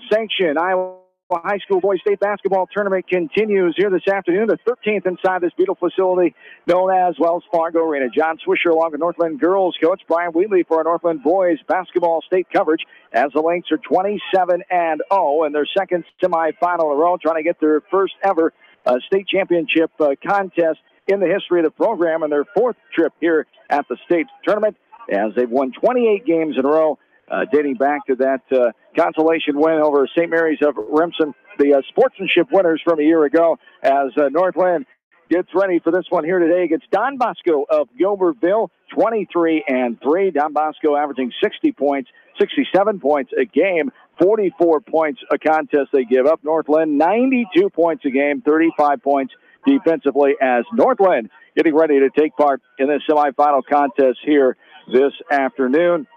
sanction. Iowa High School Boys State Basketball Tournament continues here this afternoon, the 13th inside this beautiful facility known as Wells Fargo Arena. John Swisher along with Northland girls coach Brian Wheatley for our Northland Boys Basketball State coverage as the Lynx are 27-0 in their second semifinal in a row, trying to get their first ever state championship contest in the history of the program and their fourth trip here at the state tournament as they've won 28 games in a row. Dating back to that consolation win over St. Mary's of Remsen, the sportsmanship winners from a year ago, as Northland gets ready for this one here today against Don Bosco of Gilbertville, 23-3. Don Bosco averaging 60 points, 67 points a game, 44 points a contest they give up. Northland, 92 points a game, 35 points defensively, as Northland getting ready to take part in this semifinal contest here this afternoon.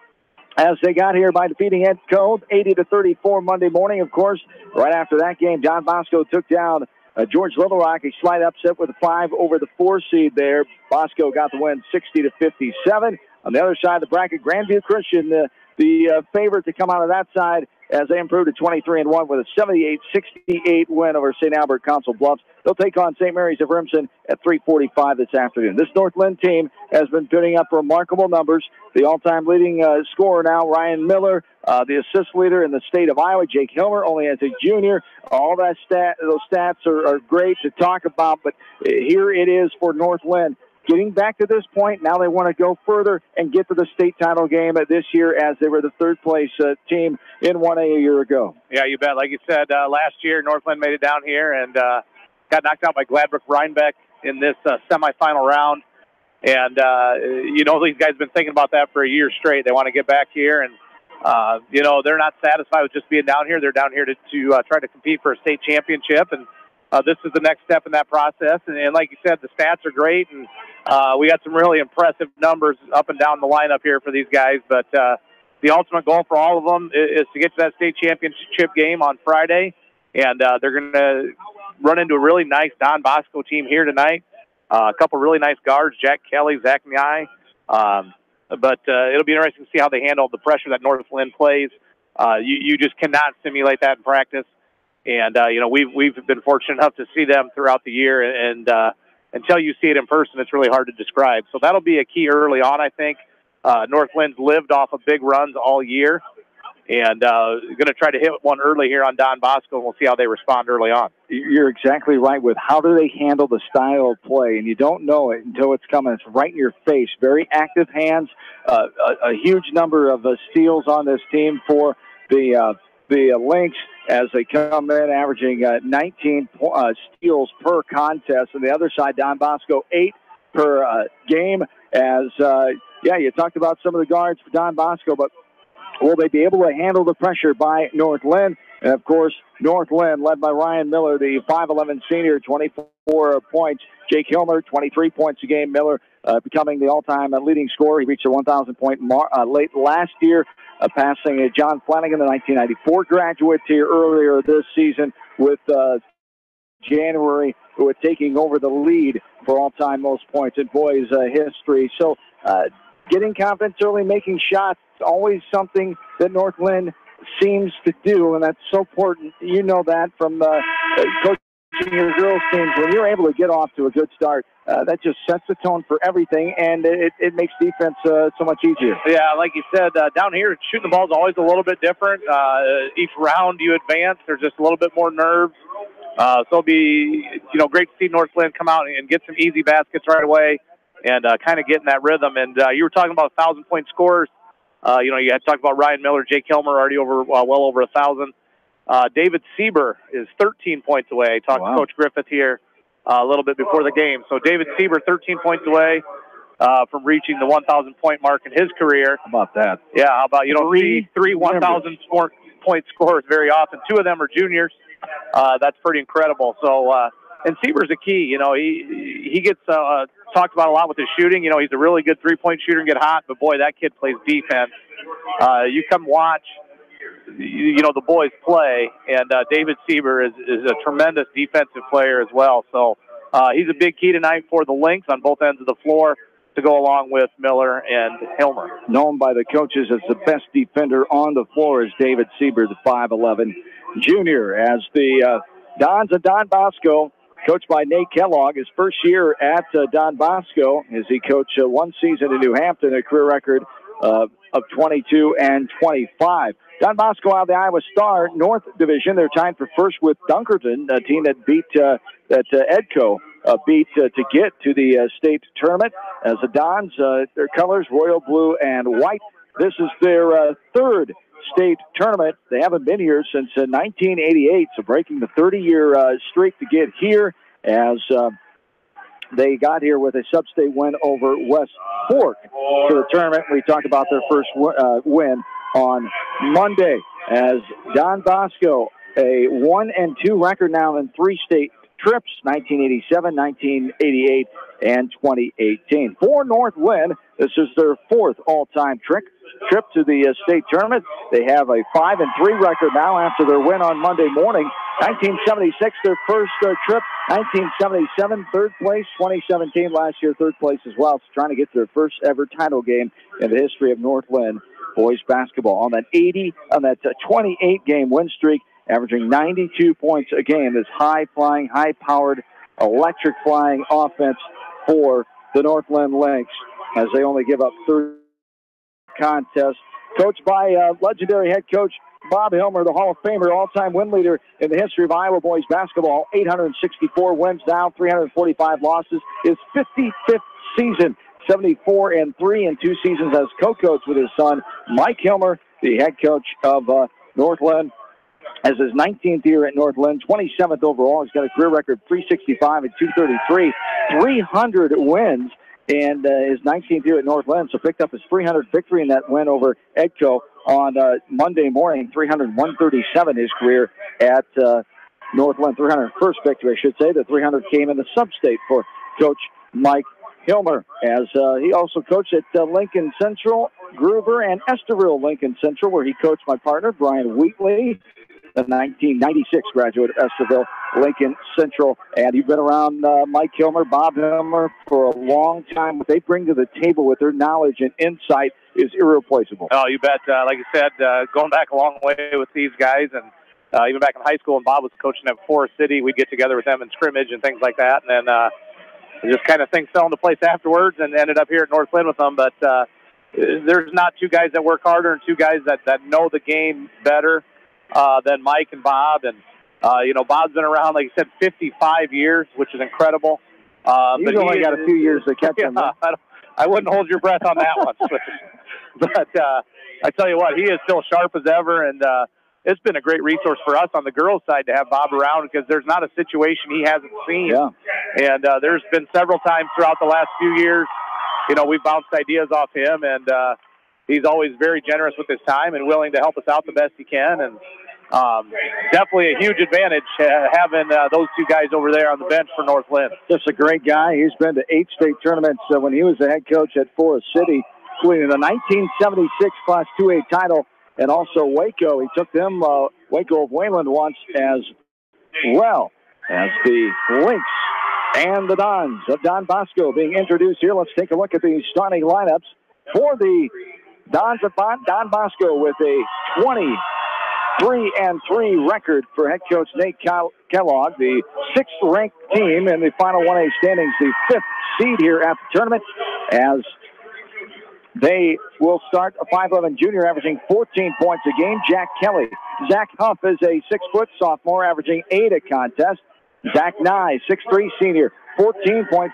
As they got here by defeating Ed Cove 80-34 Monday morning. Of course, right after that game, Don Bosco took down George Little Rock, a slight upset with a 5 over the 4 seed there. Bosco got the win 60-57. On the other side of the bracket, Grandview Christian, the favorite to come out of that side, as they improved to 23-1 with a 78-68 win over St. Albert Council Bluffs. They'll take on St. Mary's of Remsen at 3:45 this afternoon. This Northland team has been putting up remarkable numbers. The all-time leading scorer now, Ryan Miller, the assist leader in the state of Iowa. Jake Hilmer, only as a junior. All those stats are great to talk about, but here it is for Northland. Getting back to this point, now they want to go further and get to the state title game this year, as they were the third-place team in 1A a year ago. Yeah, you bet. Like you said, last year Northland made it down here and got knocked out by Gladbrook Rhinebeck in this semifinal round. And, these guys have been thinking about that for a year straight. They want to get back here, and, they're not satisfied with just being down here. They're down here to try to compete for a state championship, and this is the next step in that process. And like you said, the stats are great, and we got some really impressive numbers up and down the lineup here for these guys. But the ultimate goal for all of them is to get to that state championship game on Friday, and they're going to run into a really nice Don Bosco team here tonight. A couple really nice guards, Jack Kelly, Zach Nye. But it'll be interesting to see how they handle the pressure that Northland plays. You just cannot simulate that in practice. And, we've been fortunate enough to see them throughout the year. And until you see it in person, it's really hard to describe. So that'll be a key early on, I think. Northland's lived off of big runs all year. And going to try to hit one early here on Don Bosco, and we'll see how they respond early on. You're exactly right with how do they handle the style of play, and you don't know it until it's coming. It's right in your face. Very active hands, a huge number of steals on this team for the Lynx as they come in averaging 19 steals per contest. On the other side, Don Bosco 8 per game. As you talked about some of the guards for Don Bosco, but will they be able to handle the pressure by Northland? And, of course, Northland, led by Ryan Miller, the 5'11 senior, 24 points. Jake Hilmer, 23 points a game. Miller becoming the all-time leading scorer. He reached a 1,000-point mark late last year, passing John Flanagan, the 1994 graduate, here earlier this season, with January who are taking over the lead for all-time most points in boys history. So getting confidence early, making shots, always something that Northland seems to do, and that's so important. You know that from coaching your girls teams. When you're able to get off to a good start, that just sets the tone for everything, and it makes defense so much easier. Yeah, like you said, down here, shooting the ball is always a little bit different. Each round you advance, there's just a little bit more nerves. So it'll be, great to see Northland come out and get some easy baskets right away and kind of get in that rhythm. And you were talking about 1,000-point scorers. You had talked about Ryan Miller, Jake Hilmer already well over 1,000. David Sieber is 13 points away. I talked to Coach Griffith here a little bit before the game. So David Sieber, 13 points away from reaching the 1,000-point mark in his career. How about that? Yeah, how about you don't see three 1,000-point scorers very often. 2 of them are juniors. That's pretty incredible. So, and Sieber's a key. He gets talked about a lot with his shooting. He's a really good three-point shooter and get hot, but boy, that kid plays defense. You come watch, the boys play, and David Sieber is a tremendous defensive player as well. So he's a big key tonight for the Lynx on both ends of the floor. to go along with Miller and Hilmer. Known by the coaches as the best defender on the floor is David Siebert, the 5'11" junior. As the Dons of Don Bosco, coached by Nate Kellogg, his first year at Don Bosco, as he coached one season in New Hampton, a career record of 22 and 25. Don Bosco out of the Iowa Star North Division. They're tied for first with Dunkerton, a team that beat Edco beat to get to the state tournament. As the Dons, their colors, royal blue and white. This is their third state tournament. They haven't been here since 1988, so breaking the 30-year streak to get here, as they got here with a sub-state win over West Fork to the tournament. We talked about their first win on Monday, as Don Bosco, a 1-2 record now in 3 state trips, 1987, 1988, and 2018. For North-Linn, this is their 4th all-time trip to the state tournament. They have a 5-3 record now after their win on Monday morning. 1976, their first trip. 1977, 3rd place. 2017, last year, 3rd place as well. So trying to get to their first ever title game in the history of North-Linn boys basketball on that 28-game win streak, averaging 92 points a game. This high-flying, high-powered, electric-flying offense for the North-Linn Lynx, as they only give up 30 contests. Coached by legendary head coach Bob Hilmer, the Hall of Famer, all-time win leader in the history of Iowa boys basketball. 864 wins now, 345 losses. His 55th season, 74-3 in 2 seasons as co-coach with his son, Mike Hilmer, the head coach of North-Linn. As his 19th year at North-Linn, 27th overall. He's got a career record 365 and 233, 300 wins in his 19th year at North-Linn. So picked up his 300th victory in that win over Edco on Monday morning. 137 his career at North-Linn. 301st victory, I should say. The 300 came in the sub-state for Coach Mike Hilmer, as he also coached at Lincoln Central, Gruber, and Esterville Lincoln Central, where he coached my partner, Brian Wheatley, the 1996 graduate of Esterville Lincoln Central. And you've been around Mike Hilmer, Bob Hilmer, for a long time. What they bring to the table with their knowledge and insight is irreplaceable. Oh, you bet. Like you said, going back a long way with these guys, and even back in high school when Bob was coaching at Forest City, we'd get together with them in scrimmage and things like that. And then just kind of things fell into place afterwards, and ended up here at North-Linn with them. But there's not 2 guys that work harder and 2 guys that know the game better than Mike and Bob. And, Bob's been around, like you said, 55 years, which is incredible. He's only got a few years to catch him. I wouldn't hold your breath on that one. But I tell you what, he is still sharp as ever, and it's been a great resource for us on the girls' side to have Bob around, because there's not a situation he hasn't seen. Yeah. And there's been several times throughout the last few years, we've bounced ideas off him, and he's always very generous with his time and willing to help us out the best he can. And definitely a huge advantage having those 2 guys over there on the bench for North-Linn. Just a great guy. He's been to 8 state tournaments when he was the head coach at Forest City, including the 1976 Class 2A title, and also Waco. He took them, Waco of Wayland, once as well. As the Lynx and the Dons of Don Bosco being introduced here. Let's take a look at the starting lineups for the Dons of Don Bosco, with a 23-3 record for head coach Nate Kellogg, the 6th-ranked team in the final 1A standings, the 5th seed here at the tournament, as they will start a 5'11" junior averaging 14 points a game, Jack Kelly. Zach Huff is a 6-foot sophomore averaging 8 a contest. Zach Nye, 6'3" senior, 14.5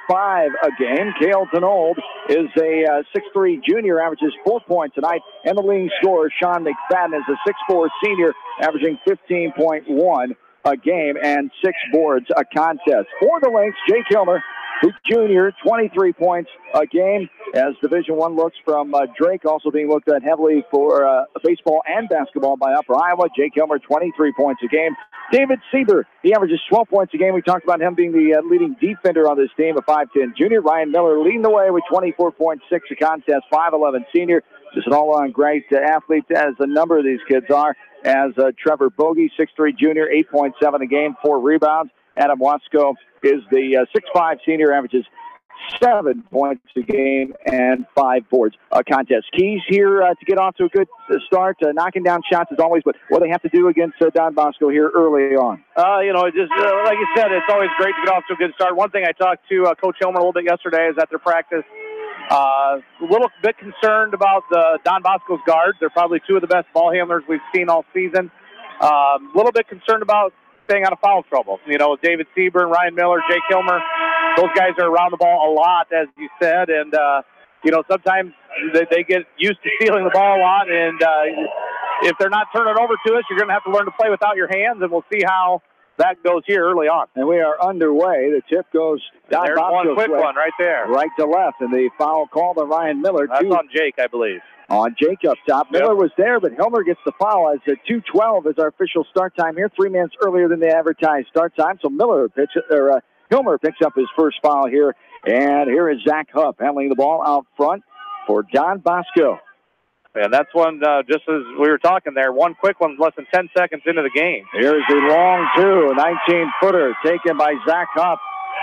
a game. Cale Tenold is a 6'3" junior, averages 4 points tonight. And the leading scorer, Sean McFadden, is a 6'4" senior, averaging 15.1 a game and 6 boards a contest. For the Lynx, Jake Hilmer, the junior, 23 points a game, as Division I looks from Drake, also being looked at heavily for baseball and basketball by Upper Iowa. Jake Hilmer, 23 points a game. David Sieber, he averages 12 points a game. We talked about him being the leading defender on this team, a 5'10" junior. Ryan Miller leading the way with 24.6 a contest, 5'11" senior. Just an all-around great athlete, as a number of these kids are, as Trevor Bogey, 6'3" junior, 8.7 a game, 4 rebounds. Adam Watzko is the 6'5" senior, averages 7 points a game and 5 boards a contest. Keys here to get off to a good start, knocking down shots as always, but what do they have to do against Don Bosco here early on? Just like you said, it's always great to get off to a good start. One thing I talked to Coach Hilmer a little bit yesterday is at their practice. A little bit concerned about the Don Bosco's guards. They're probably two of the best ball handlers we've seen all season. A little bit concerned about staying out of foul trouble. David Seaburn, Ryan Miller, Jake Hilmer, those guys are around the ball a lot, as you said, and sometimes they get used to stealing the ball a lot, and if they're not turning over to us, you're going to have to learn to play without your hands, and we'll see how that goes here early on. And we are underway. The tip goes down. There's one quick one right there. Right to left, and the foul called on Ryan Miller. That's on Jake, I believe. On Jake up top. Yep. Miller was there, but Hilmer gets the foul as 2:12 is our official start time here, 3 minutes earlier than the advertised start time. So Hilmer picks up his first foul here, and here is Zach Huff handling the ball out front for Don Bosco. And that's one, just as we were talking there, one quick one less than 10 seconds into the game. Here's the long two, 19-footer taken by Zach Huff.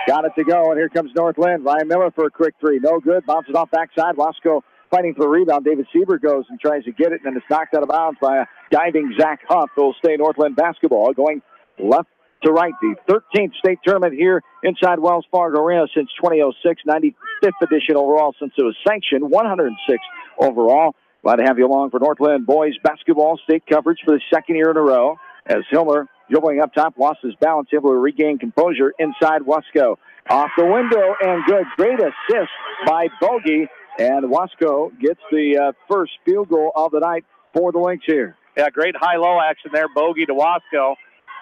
Got it to go, and here comes North-Linn. Ryan Miller for a quick three. No good. Bounces off backside. Wasco fighting for the rebound. David Sieber goes and tries to get it, and then it's knocked out of bounds by a diving Zach Huff. It'll stay North-Linn basketball going left to right. The 13th state tournament here inside Wells Fargo Arena since 2006. 95th edition overall since it was sanctioned. 106 overall. Glad to have you along for North-Linn boys basketball state coverage for the second year in a row. As Hilmer, dribbling up top, lost his balance, able to regain composure inside Wasco. Off the window and good. Great assist by Bogey. And Wasco gets the first field goal of the night for the Lynx here. Yeah, great high-low action there. Bogey to Wasco.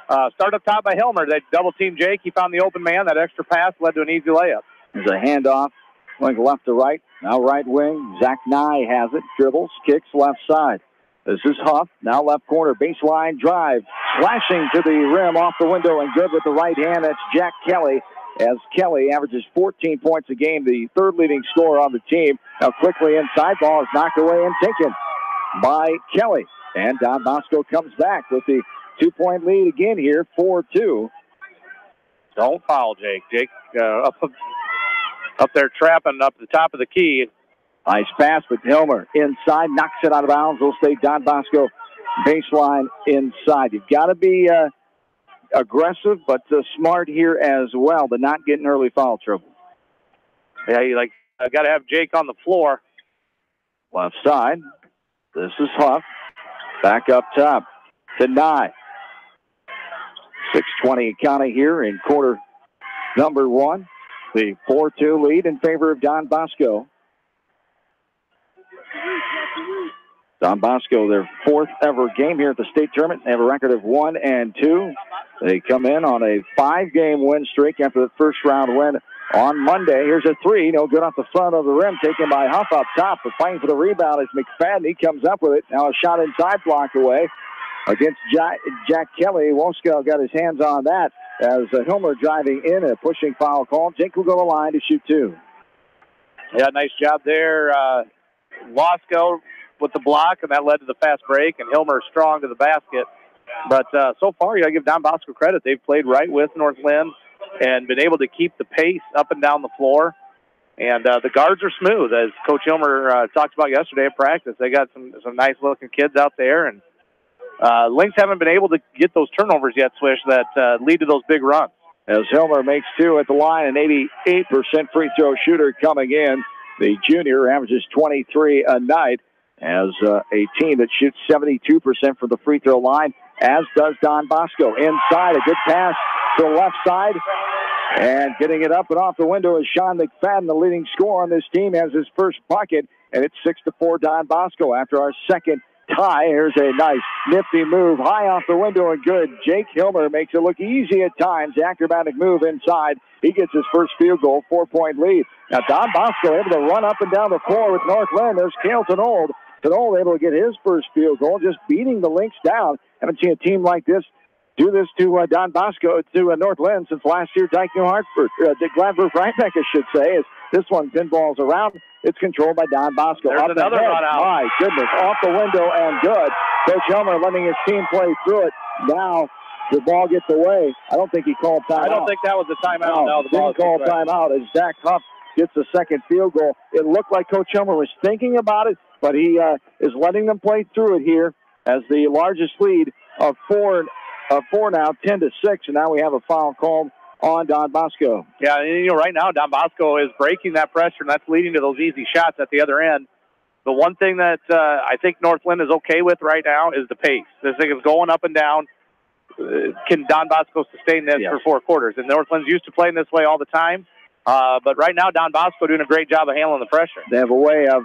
Start up top by Hilmer. They double-teamed Jake. He found the open man. That extra pass led to an easy layup. There's a handoff. Going left to right. Now right wing. Zach Nye has it. Dribbles. Kicks left side. This is Huff. Now left corner. Baseline drive. Slashing to the rim off the window and good with the right hand. That's Jack Kelly. As Kelly averages 14 points a game, the third leading scorer on the team. Now quickly inside. Ball is knocked away and taken by Kelly. And Don Bosco comes back with the 2-point lead again here, 4-2. Don't foul, Jake. Jake up there trapping up the top of the key. Nice pass, but Hilmer inside, knocks it out of bounds. It'll stay Don Bosco baseline inside. You've got to be aggressive, but smart here as well, but not getting early foul trouble. Yeah, I got to have Jake on the floor. Left side. This is Huff. Back up top to Nye. 6:20 counting here in quarter number one. The 4-2 lead in favor of Don Bosco. Don Bosco, their fourth ever game here at the state tournament. They have a record of 1-2. They come in on a 5-game win streak after the first round win on Monday. Here's a three. No good off the front of the rim, taken by Huff up top. But fighting for the rebound is McFadden. He comes up with it. Now a shot inside, blocked away against Jack Kelly. Wasco got his hands on that as Hilmer driving in, a pushing foul call. Jake will go to the line to shoot two. Yeah, nice job there. Wasco with the block, and that led to the fast break, and Hilmer strong to the basket. But so far, you got to give Don Bosco credit. They've played right with North-Linn and been able to keep the pace up and down the floor. And the guards are smooth, as Coach Hilmer talked about yesterday at practice. They got some nice-looking kids out there, and Lynx haven't been able to get those turnovers yet, Swish, that lead to those big runs. As Hilmer makes two at the line, an 88% free throw shooter coming in. The junior averages 23 a night as a team that shoots 72% from the free throw line, as does Don Bosco. Inside, a good pass to the left side. And getting it up and off the window is Sean McFadden, the leading scorer on this team, has his first bucket. And it's 6-4 Don Bosco after our second tie. Here's a nice, nifty move. High off the window and good. Jake Hilmer makes it look easy at times. Acrobatic move inside. He gets his first field goal, 4-point lead. Now Don Bosco able to run up and down the floor with North-Linn. There's Cale Tanold. Tanold able to get his first field goal, just beating the Lynx down. Haven't seen a team like this do this to Don Bosco, to North-Linn since last year. Dyke New Hartford, Gladbrook Rhinebeck, I should say. As this one pinballs around. It's controlled by Don Bosco. There's another run out. My goodness, off the window and good. Coach Hilmer letting his team play through it. Now the ball gets away. I don't think he called timeout. I don't think that was a timeout. No, didn't call timeout as Zach Huff gets the second field goal. It looked like Coach Helmer was thinking about it, but he is letting them play through it here as the largest lead of four now, 10-6, and now we have a foul called on Don Bosco. Yeah, right now Don Bosco is breaking that pressure, and that's leading to those easy shots at the other end. The one thing that I think North.LINN is okay with right now is the pace. This thing is going up and down. Can Don Bosco sustain this for 4 quarters? And North.LINN's used to playing this way all the time. But right now, Don Bosco doing a great job of handling the pressure. They have a way of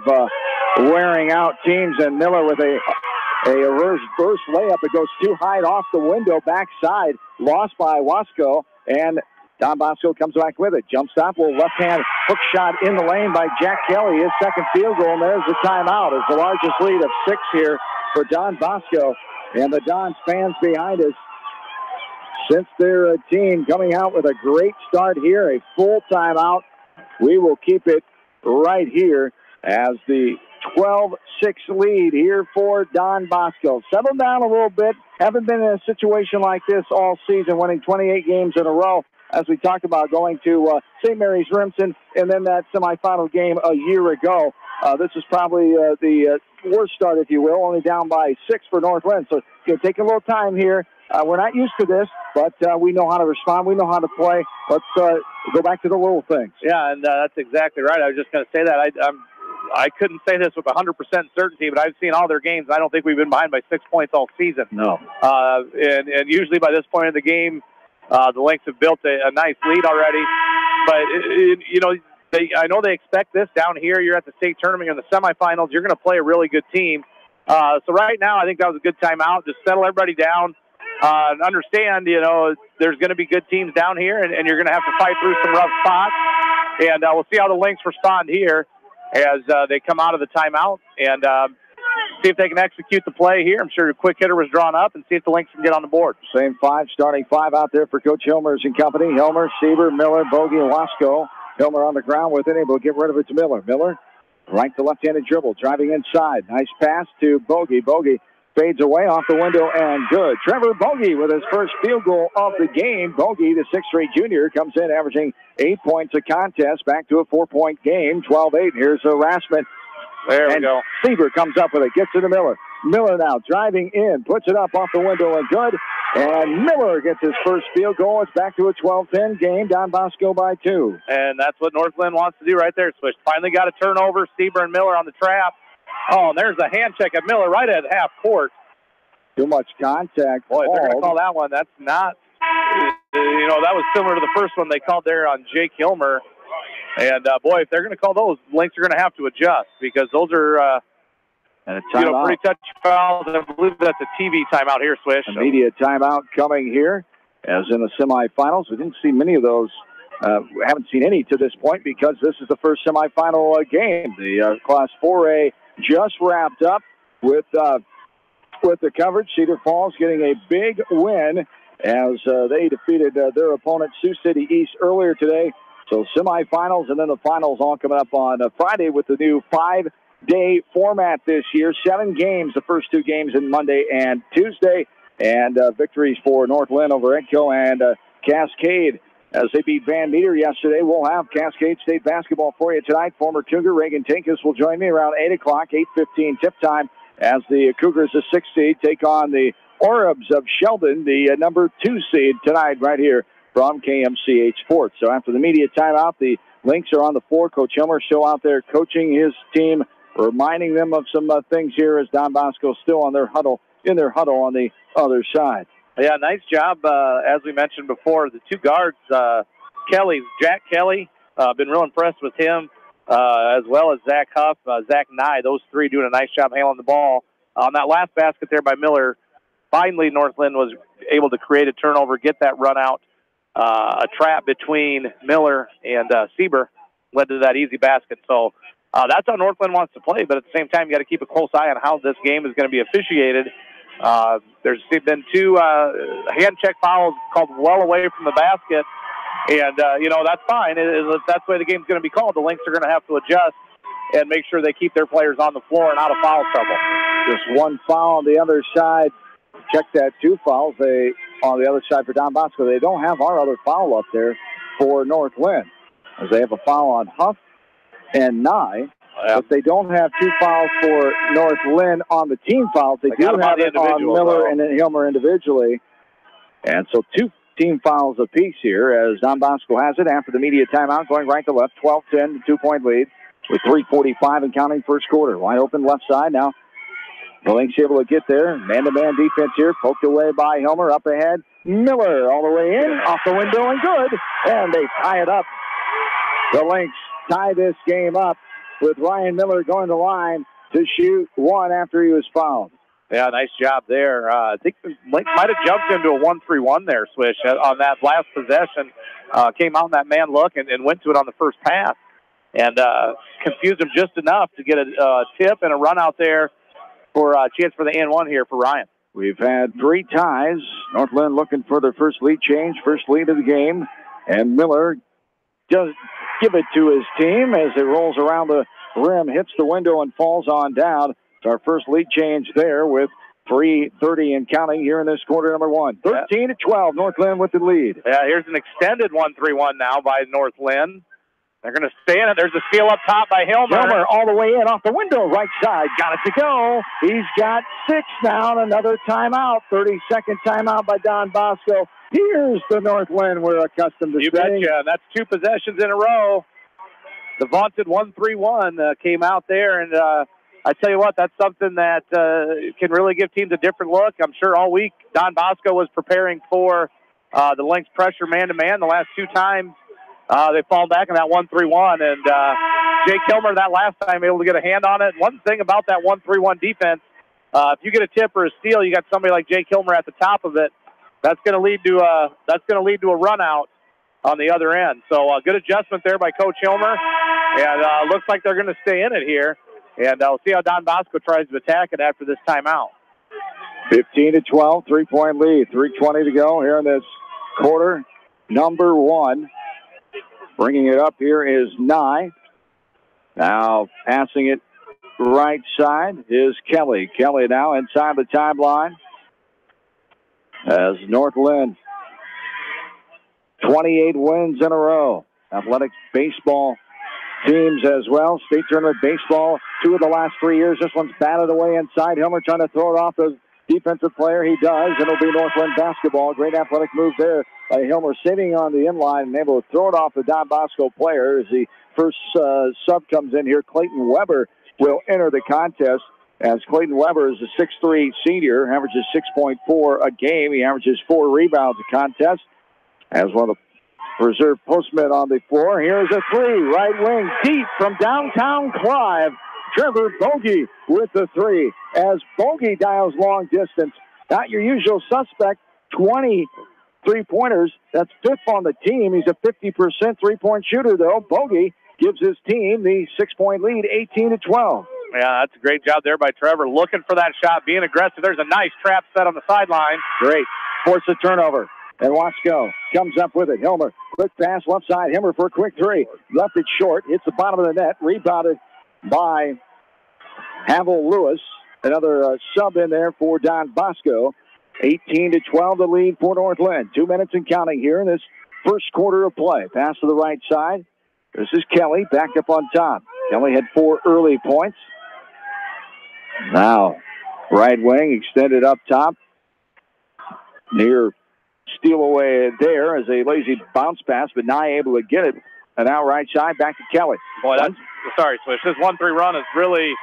wearing out teams, and Miller with a reverse layup. It goes too high off the window, backside, lost by Wasco, and Don Bosco comes back with it. Jump stop, little left-hand hook shot in the lane by Jack Kelly. His second field goal, and there's the timeout. It's the largest lead of 6 here for Don Bosco. And the Don fans behind us, since their team coming out with a great start here, a full timeout. We will keep it right here as the 12-6 lead here for Don Bosco. Settled down a little bit. Haven't been in a situation like this all season, winning 28 games in a row, as we talked about going to St. Mary's Remsen and then that semifinal game a year ago. This is probably the worst start, if you will, only down by 6 for North.LINN. So take a little time here. We're not used to this, but we know how to respond. We know how to play. Let's go back to the little things. Yeah, and that's exactly right. I was just going to say that. I couldn't say this with 100% certainty, but I've seen all their games. I don't think we've been behind by 6 points all season. No. And usually by this point in the game, the Lynx have built a nice lead already. But, I know they expect this down here. You're at the state tournament. You're in the semifinals. You're going to play a really good team. So right now, I think that was a good timeout. Just settle everybody down. And understand, there's going to be good teams down here, and you're going to have to fight through some rough spots. And we'll see how the Lynx respond here as they come out of the timeout and see if they can execute the play here. I'm sure a quick hitter was drawn up, and see if the Lynx can get on the board. Same starting five out there for Coach Helmer's and company. Helmer, Sieber, Miller, Bogey, and Wasco. Helmer on the ground with it, able to get rid of it to Miller. Miller, right to left-handed dribble, driving inside. Nice pass to Bogey. Bogey fades away off the window and good. Trevor Bogey with his first field goal of the game. Bogey, the 6th-rate junior, comes in averaging 8 points a contest, back to a 4-point game, 12-8. Here's harassment. There we go. Sieber comes up with it, gets it to Miller. Miller now driving in, puts it up off the window and good. And Miller gets his first field goal. It's back to a 12-10 game. Don Bosco by 2. And that's what North.LINN wants to do right there. Swish finally got a turnover. Sieber and Miller on the trap. Oh, and there's a hand check at Miller right at half court. Too much contact. Boy, if they're going to call that one, that's not, that was similar to the first one they called there on Jake Hilmer. And, boy, if they're going to call those, Lynx are going to have to adjust because those are, pretty touchy fouls. I believe that's a TV timeout here, Swish. Immediate timeout coming here as in the semifinals. We didn't see many of those. We haven't seen any to this point because this is the first semifinal game. The Class 4A just wrapped up with the coverage. Cedar Falls getting a big win as they defeated their opponent, Sioux City East, earlier today. So semifinals and then the finals all coming up on Friday with the new 5-day format this year. 7 games, the first 2 games in Monday and Tuesday. And victories for North.LINN over Edco and Cascade as they beat Van Meter yesterday. We'll have Cascade State basketball for you tonight. Former Cougar Reagan Tinkus will join me around 8 o'clock, 8:15 tip time, as the Cougars, the 6th seed, take on the Orbs of Sheldon, the number 2 seed, tonight right here from KMCH Sports. So after the media timeout, the Lynx are on the floor. Coach Helmer still out there coaching his team, reminding them of some things here as Don Bosco still on their huddle on the other side. Yeah, nice job. As we mentioned before, the 2 guards, Jack Kelly, been real impressed with him, as well as Zach Huff, Zach Nye. Those 3 doing a nice job handling the ball. On that last basket there by Miller, finally North.LINN was able to create a turnover, get that run out. A trap between Miller and Sieber led to that easy basket. So that's how North.LINN wants to play, but at the same time, you got to keep a close eye on how this game is going to be officiated. There's been 2 hand check fouls called well away from the basket, and, that's fine. If that's the way the game's going to be called, the Lynx are going to have to adjust and make sure they keep their players on the floor and out of foul trouble. Just 1 foul on the other side. Check that, 2 fouls on the other side for Don Bosco. They don't have our other foul up there for North.LINN. as they have a foul on Huff and Nye. But they don't have 2 fouls for North Linn on the team fouls. They do have it on Miller and Hilmer individually. And so 2 team fouls apiece here as Don Bosco has it after the media timeout, going right to left, 12-10, 2-point lead with 3:45 and counting first quarter. Wide open left side now. The Lynx able to get there. Man-to-man defense here, poked away by Hilmer. Up ahead, Miller all the way in, off the window and good. And they tie it up. The Lynx tie this game up with Ryan Miller going to the line to shoot 1 after he was fouled. Yeah, nice job there. I think the Lynx might have jumped into a 1-3-1 there, Swish, on that last possession. Came out in that man look and went to it on the first pass. And confused him just enough to get a tip and a run out there for a chance for the N1 here for Ryan. We've had 3 ties. North Linn looking for their first lead change, first lead of the game. And Miller does give it to his team as it rolls around the rim, hits the window, and falls on down. It's our first lead change there with 3:30 and counting here in this quarter number 1. 13-12, North Linn with the lead. Yeah, here's an extended 1-3-1 now by North Linn. They're going to stay in it. There's a steal up top by Hilmer. Hilmer all the way in off the window, right side. Got it to go. He's got 6 now. Another timeout. 30-second timeout by Don Bosco. Here's the North Linn we're accustomed to You seeing. betcha. That's 2 possessions in a row. The vaunted 1-3-1 came out there, and I tell you what, that's something that can really give teams a different look. I'm sure all week Don Bosco was preparing for the Lynx pressure man-to-man the last 2 times. They fall back in that 1-3-1, and Jake Hilmer that last time able to get a hand on it. One thing about that 1-3-1 defense, if you get a tip or a steal, you got somebody like Jake Hilmer at the top of it. That's going to lead to a run out on the other end. So good adjustment there by Coach Hilmer, and looks like they're going to stay in it here. And we'll see how Don Bosco tries to attack it after this timeout. 15-12, 3-point lead. 3:20 to go here in this quarter number 1. Bringing it up here is Nye. Now passing it right side is Kelly. Kelly now inside the timeline as North Linn 28 wins in a row. Athletic baseball teams as well. State tournament baseball, 2 of the last 3 years. This one's batted away inside. Hilmer trying to throw it off the defensive player. He does. It'll be North Linn basketball. Great athletic move there by Hilmer, sitting on the in-line and able to throw it off the Don Bosco player as the first sub comes in here. Clayton Weber will enter the contest as Clayton Weber is a 6'3" senior, averages 6.4 a game. He averages 4 rebounds a contest as one of the reserve postmen on the floor. Here's a 3, right wing, deep from downtown Clive. Trevor Bogey with the 3 as Bogey dials long distance. Not your usual suspect, 20 3-pointers. That's 5th on the team. He's a 50% 3-point shooter, though. Bogey gives his team the 6-point lead, 18-12. Yeah, that's a great job there by Trevor. Looking for that shot, being aggressive. There's a nice trap set on the sideline. Great. Force a turnover. And Wasco comes up with it. Hilmer, quick pass, left side. Hilmer for a quick 3. Left it short. Hits the bottom of the net. Rebounded by Havel Lewis. Another sub in there for Don Bosco. 18-12 the lead for North Linn. 2 minutes and counting here in this first quarter of play. Pass to the right side. This is Kelly back up on top. Kelly had 4 early points. Now, right wing extended up top. Near steal away there as a lazy bounce pass, but Nye able to get it. And now right side back to Kelly. Boy, sorry, Swish. This 1-3 run is really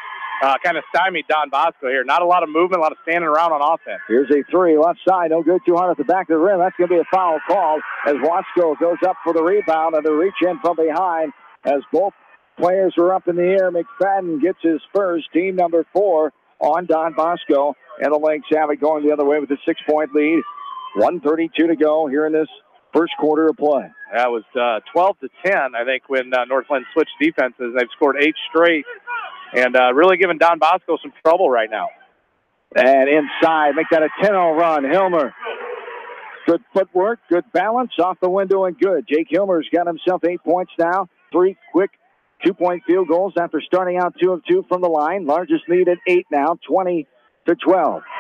kind of stymied Don Bosco here. Not a lot of movement, a lot of standing around on offense. Here's a 3 left side. No good, too hard at the back of the rim. That's going to be a foul call as Wasco goes up for the rebound and the reach in from behind as both players were up in the air. McFadden gets his first, team number 4 on Don Bosco. And the Lynx have it going the other way with a 6-point lead. 1:32 to go here in this first quarter of play. That was 12-10, I think, when North Linn switched defenses. They've scored 8 straight and really giving Don Bosco some trouble right now. And inside, make that a 10-0 run. Hilmer, good footwork, good balance, off the window and good. Jake Hilmer's got himself 8 points now. 3 quick 2-point field goals after starting out 2 of 2 from the line. Largest lead at 8 now, 20-12.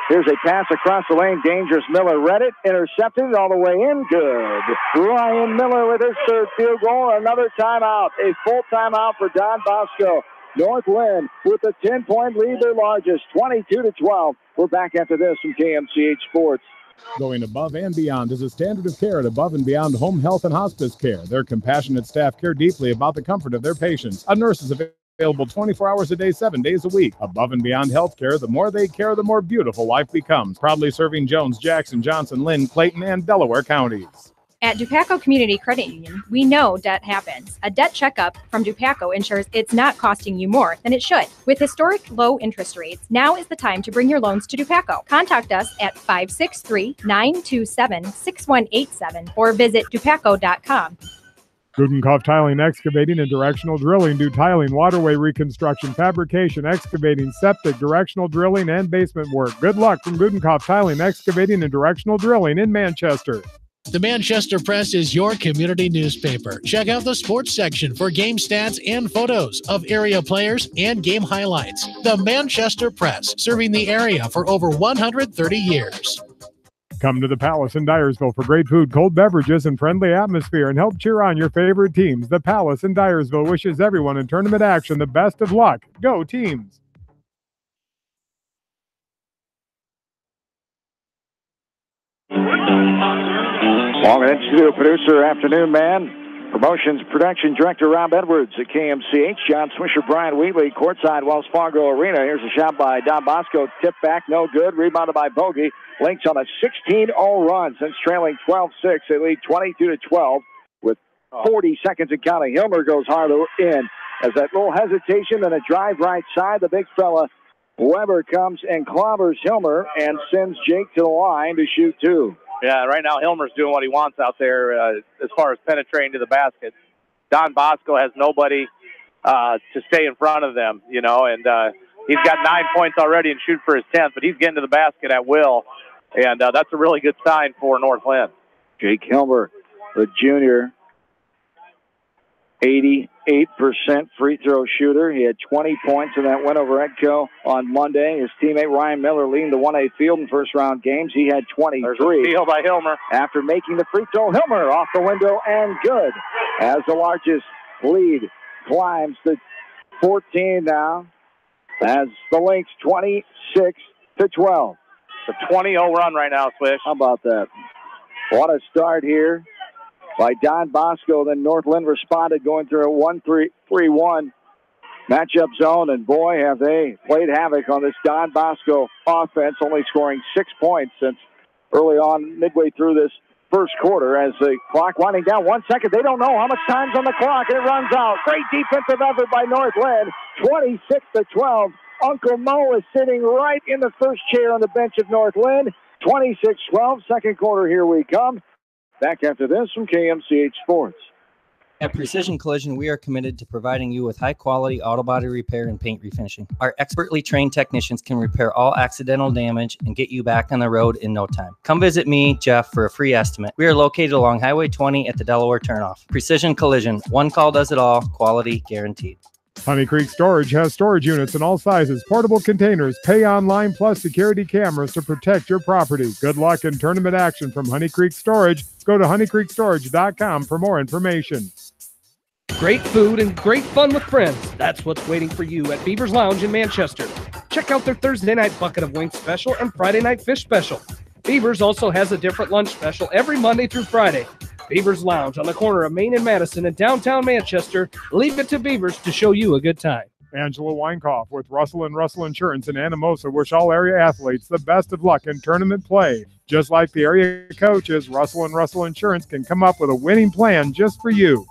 Here's a pass across the lane. Dangerous. Miller read it. Intercepted all the way in. Good. Ryan Miller with his third field goal. Another timeout. A full timeout for Don Bosco. North-Linn with a 10-point lead, their largest, 22-12. We're back after this from KMCH Sports. Going above and beyond is a standard of care at Above and Beyond Home Health and Hospice Care. Their compassionate staff care deeply about the comfort of their patients. A nurse is available 24 hours a day, 7 days a week. Above and Beyond Healthcare, the more they care, the more beautiful life becomes. Proudly serving Jones, Jackson, Johnson, Lynn, Clayton, and Delaware counties. At Dupaco Community Credit Union, we know debt happens. A debt checkup from Dupaco ensures it's not costing you more than it should. With historic low interest rates, now is the time to bring your loans to Dupaco. Contact us at 563-927-6187 or visit dupaco.com. Gudenkopf Tiling, Excavating, and Directional Drilling do tiling, waterway reconstruction, fabrication, excavating, septic, directional drilling, and basement work. Good luck from Gudenkopf Tiling, Excavating, and Directional Drilling in Manchester. The Manchester Press is your community newspaper. Check out the sports section for game stats and photos of area players and game highlights. The Manchester Press, serving the area for over 130 years. Come to the Palace in Dyersville for great food, cold beverages, and friendly atmosphere, and help cheer on your favorite teams. The Palace in Dyersville wishes everyone in tournament action the best of luck. Go teams! Welcome in studio producer, afternoon man, promotions production director Rob Edwards at KMCH. John Swisher, Brian Wheatley, courtside Wells Fargo Arena. Here's a shot by Don Bosco, tip back, no good, rebounded by Bogey. Lynx on a 16-0 run since trailing 12-6. They lead 22-12 with 40 seconds and counting. Hilmer goes hard in as that little hesitation and a drive right side. The big fella Weber comes and clobbers Hilmer and sends Jake to the line to shoot two. Yeah, right now Hilmer's doing what he wants out there as far as penetrating to the basket. Don Bosco has nobody to stay in front of them, you know, and he's got 9 points already and shoot for his 10th, but he's getting to the basket at will, and that's a really good sign for North-Linn. Jake Hilmer, the junior, 88% free throw shooter. He had 20 points in that win over Edco on Monday. His teammate Ryan Miller leading the 1A field in first-round games. He had 23. There's a steal by Hilmer. After making the free throw, Hilmer off the window and good. As the largest lead climbs to 14 now. As the Lynx 26-12. It's a 20-0 run right now, Swish. How about that? What a start here by Don Bosco. Then North-Linn responded, going through a 1-3-1 matchup zone, and boy, have they played havoc on this Don Bosco offense, only scoring 6 points since early on, midway through this first quarter. As the clock winding down, 1 second, they don't know how much time's on the clock, and it runs out. Great defensive effort by North-Linn, 26-12. Uncle Mo is sitting right in the first chair on the bench of North-Linn. 26-12, second quarter, here we come. Back after this from KMCH Sports. At Precision Collision, we are committed to providing you with high-quality auto body repair and paint refinishing. Our expertly trained technicians can repair all accidental damage and get you back on the road in no time. Come visit me, Jeff, for a free estimate. We are located along Highway 20 at the Delaware Turnoff. Precision Collision, one call does it all, quality guaranteed. Honey Creek Storage has storage units in all sizes, portable containers, pay online, plus security cameras to protect your property. Good luck in tournament action from Honey Creek Storage. Go to honeycreekstorage.com for more information. Great food and great fun with friends. That's what's waiting for you at Beaver's Lounge in Manchester. Check out their Thursday night bucket of wings special and Friday night fish special. Beaver's also has a different lunch special every Monday through Friday. Beaver's Lounge on the corner of Main and Madison in downtown Manchester. Leave it to Beaver's to show you a good time. Angela Weinkoff with Russell & Russell Insurance in Anamosa wish all area athletes the best of luck in tournament play. Just like the area coaches, Russell & Russell Insurance can come up with a winning plan just for you.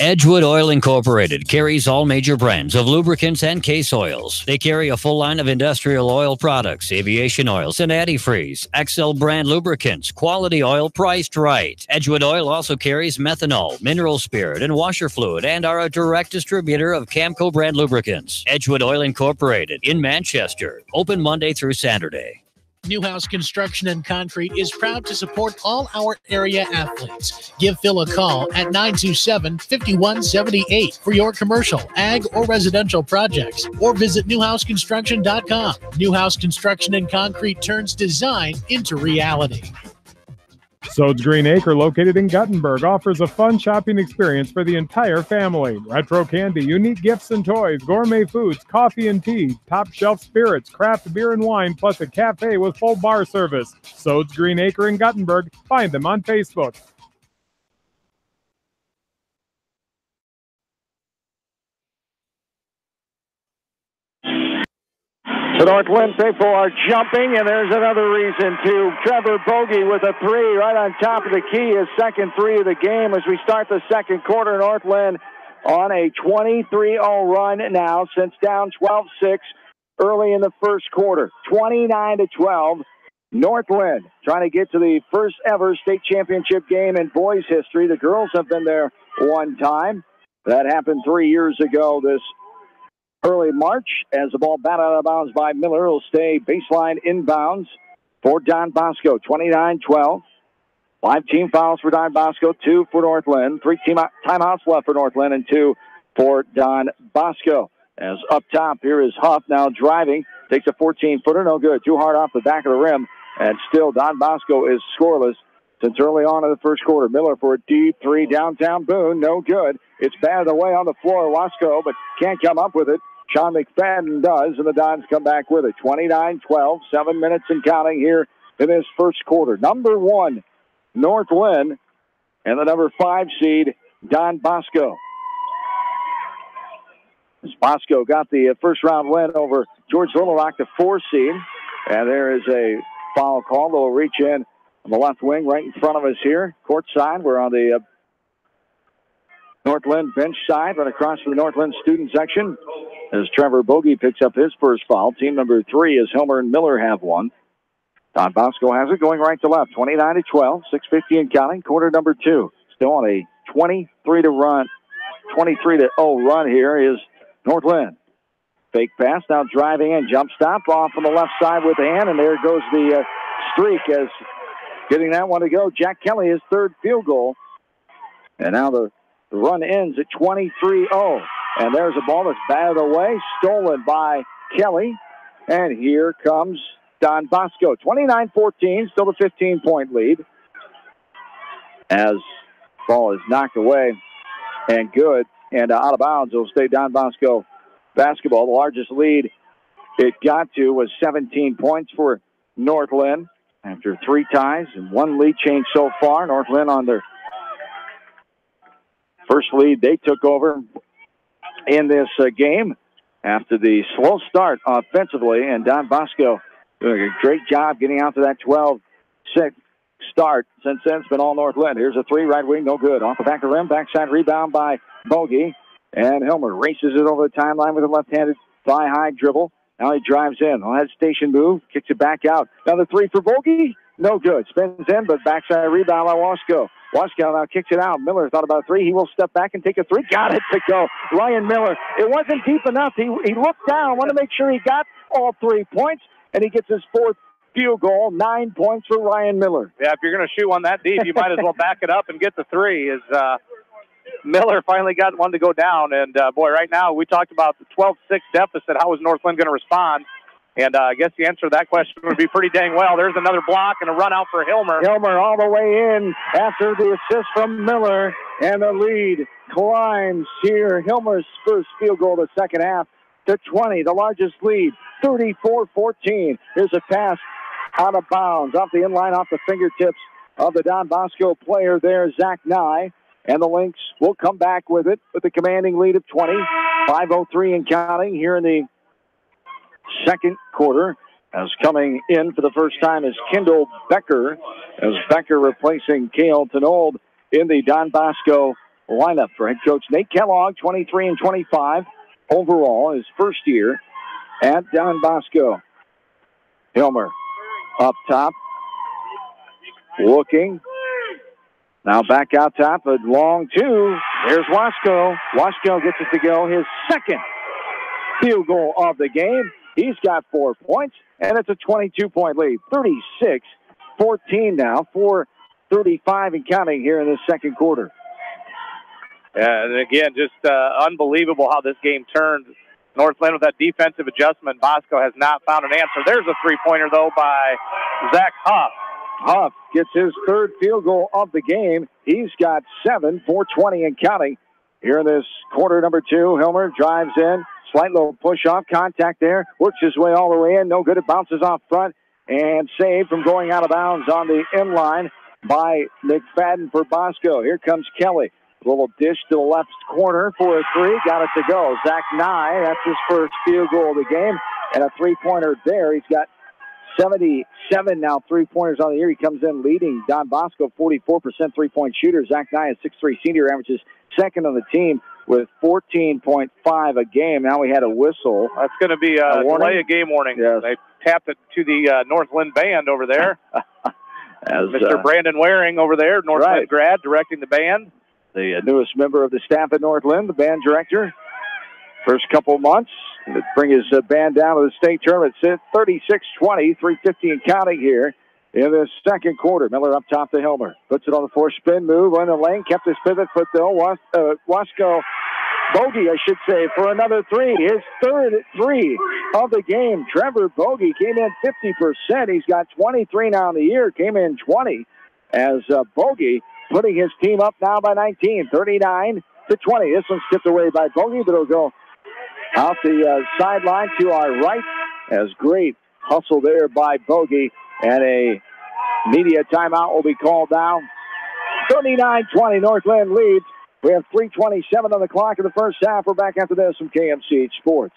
Edgewood Oil Incorporated carries all major brands of lubricants and case oils. They carry a full line of industrial oil products, aviation oils, and antifreeze, XL brand lubricants, quality oil priced right. Edgewood Oil also carries methanol, mineral spirit, and washer fluid, and are a direct distributor of Camco brand lubricants. Edgewood Oil Incorporated in Manchester, open Monday through Saturday. Newhouse Construction and Concrete is proud to support all our area athletes. Give Phil a call at 927-5178 for your commercial, ag, or residential projects, or visit newhouseconstruction.com. Newhouse Construction and Concrete turns design into reality. Sode's Green Acre, located in Guttenberg, offers a fun shopping experience for the entire family. Retro candy, unique gifts and toys, gourmet foods, coffee and tea, top shelf spirits, craft beer and wine, plus a cafe with full bar service. Sode's Green Acre in Guttenberg. Find them on Facebook. The North-Linn faithful are jumping, and there's another reason to. Trevor Bogey with a three right on top of the key, his second three of the game as we start the second quarter. North-Linn on a 23-0 run now since down 12-6 early in the first quarter. 29-12. North-Linn trying to get to the first ever state championship game in boys history. The girls have been there one time. That happened 3 years ago this early March as the ball batted out of bounds by Miller. It'll stay baseline inbounds for Don Bosco. 29-12. 5 team fouls for Don Bosco, 2 for North-Linn. 3 timeouts left for North-Linn and 2 for Don Bosco. As up top, here is Huff now driving. Takes a 14-footer, no good. Too hard off the back of the rim. And still Don Bosco is scoreless since early on in the first quarter. Miller for a deep three downtown Boone, no good. It's batted away on the floor, Wasco, but can't come up with it. Sean McFadden does, and the Dons come back with it. 29-12, 7 minutes and counting here in this first quarter. Number 1, North-Linn, and the number 5 seed, Don Bosco. As Bosco got the first-round win over George Little Rock, the 4 seed, and there is a foul call. They'll reach in on the left wing right in front of us here, courtside. We're on the North-Linn bench side, right across from the North-Linn student section, as Trevor Bogey picks up his first foul. Team number 3 is Hilmer and Miller have one. Don Bosco has it going right to left. 29-12, 6:50 and counting. Quarter number 2. Still on a 23-0 run here is North-Linn. Fake pass, now driving in. Jump stop off on the left side with the hand, and there goes the streak as getting that one to go. Jack Kelly, his 3rd field goal. And now the run ends at 23-0. And there's a ball that's batted away, stolen by Kelly. And here comes Don Bosco. 29-14, still a 15-point lead. As ball is knocked away and good and out of bounds. It'll stay Don Bosco basketball. The largest lead it got to was 17 points for North-Linn after 3 ties and 1 lead change so far. North-Linn on their first lead they took over in this game after the slow start offensively, and Don Bosco doing a great job getting out to that 12-6 start. Since then, it's been all North-Linn. Here's a 3, right wing, no good. Off the back of the rim, backside rebound by Bogey, and Hilmer races it over the timeline with a left-handed thigh-high dribble. Now he drives in. On that station move, kicks it back out. Another 3 for Bogey, no good. Spins in, but backside rebound by Wasco. Wasco now kicks it out. Miller thought about a 3. He will step back and take a 3. Got it to go. Ryan Miller. It wasn't deep enough. He looked down, wanted to make sure he got all 3 points, and he gets his 4th field goal. 9 points for Ryan Miller. Yeah, if you're going to shoot one that deep, you might as well back it up and get the 3. As Miller finally got one to go down. And, boy, right now we talked about the 12-6 deficit. How is North-Linn going to respond? And I guess the answer to that question would be pretty dang well. There's another block and a run out for Hilmer. Hilmer all the way in after the assist from Miller. And the lead climbs here. Hilmer's first field goal of the second half to 20. The largest lead, 34-14. Here's a pass out of bounds, off the inline, off the fingertips of the Don Bosco player there, Zach Nye. And the Lynx will come back with it with the commanding lead of 20. 5:03 and counting here in the second quarter. As coming in for the first time is Kendall Becker, as Becker replacing Cale Tenold in the Don Bosco lineup for head coach Nate Kellogg. 23-25 overall, his first year at Don Bosco. Hilmer up top, looking. Now back out top, a long 2. There's Wasco. Wasco gets it to go, his 2nd field goal of the game. He's got 4 points, and it's a 22-point lead. 36-14 now, 4:35 and counting here in the second quarter. And again, just unbelievable how this game turned. Northland with that defensive adjustment. Bosco has not found an answer. There's a three-pointer, though, by Zach Huff. Huff gets his third field goal of the game. He's got 7, 4:20 and counting here in this quarter number 2. Hilmer drives in. Slight little push-off. Contact there. Works his way all the way in. No good. It bounces off front. And saved from going out of bounds on the N.LINN by McFadden for Bosco. Here comes Kelly. A little dish to the left corner for a three. Got it to go. Zach Nye, that's his first field goal of the game. And a three-pointer there. He's got 77 now three-pointers on the year. He comes in leading Don Bosco, 44% three-point shooter. Zach Nye, a 6'3" senior, averages second on the team with 14.5 a game. Now we had a whistle. That's going to be a delay of game warning. Yes. They tapped it to the Northland band over there. As Mr. Brandon Waring over there, Northland grad, directing the band. The newest member of the staff at Northland, the band director. First couple months, to bring his band down to the state tournament. 36-20, 3:50 and counting here in the second quarter. Miller up top to Hilmer. Puts it on the floor, spin move in the lane. Kept his pivot foot though. Wasco bogey, I should say, for another three. His third three of the game. Trevor Bogey came in 50%. He's got 23 now in the year. Came in 20 as Bogey putting his team up now by 19, 39-20. This one's tipped away by Bogey, but it'll go out the sideline to our right. As great hustle there by Bogey, and a media timeout will be called now. 39-20, Northland leads. We have 3:27 on the clock in the first half. We're back after this from KMCH Sports.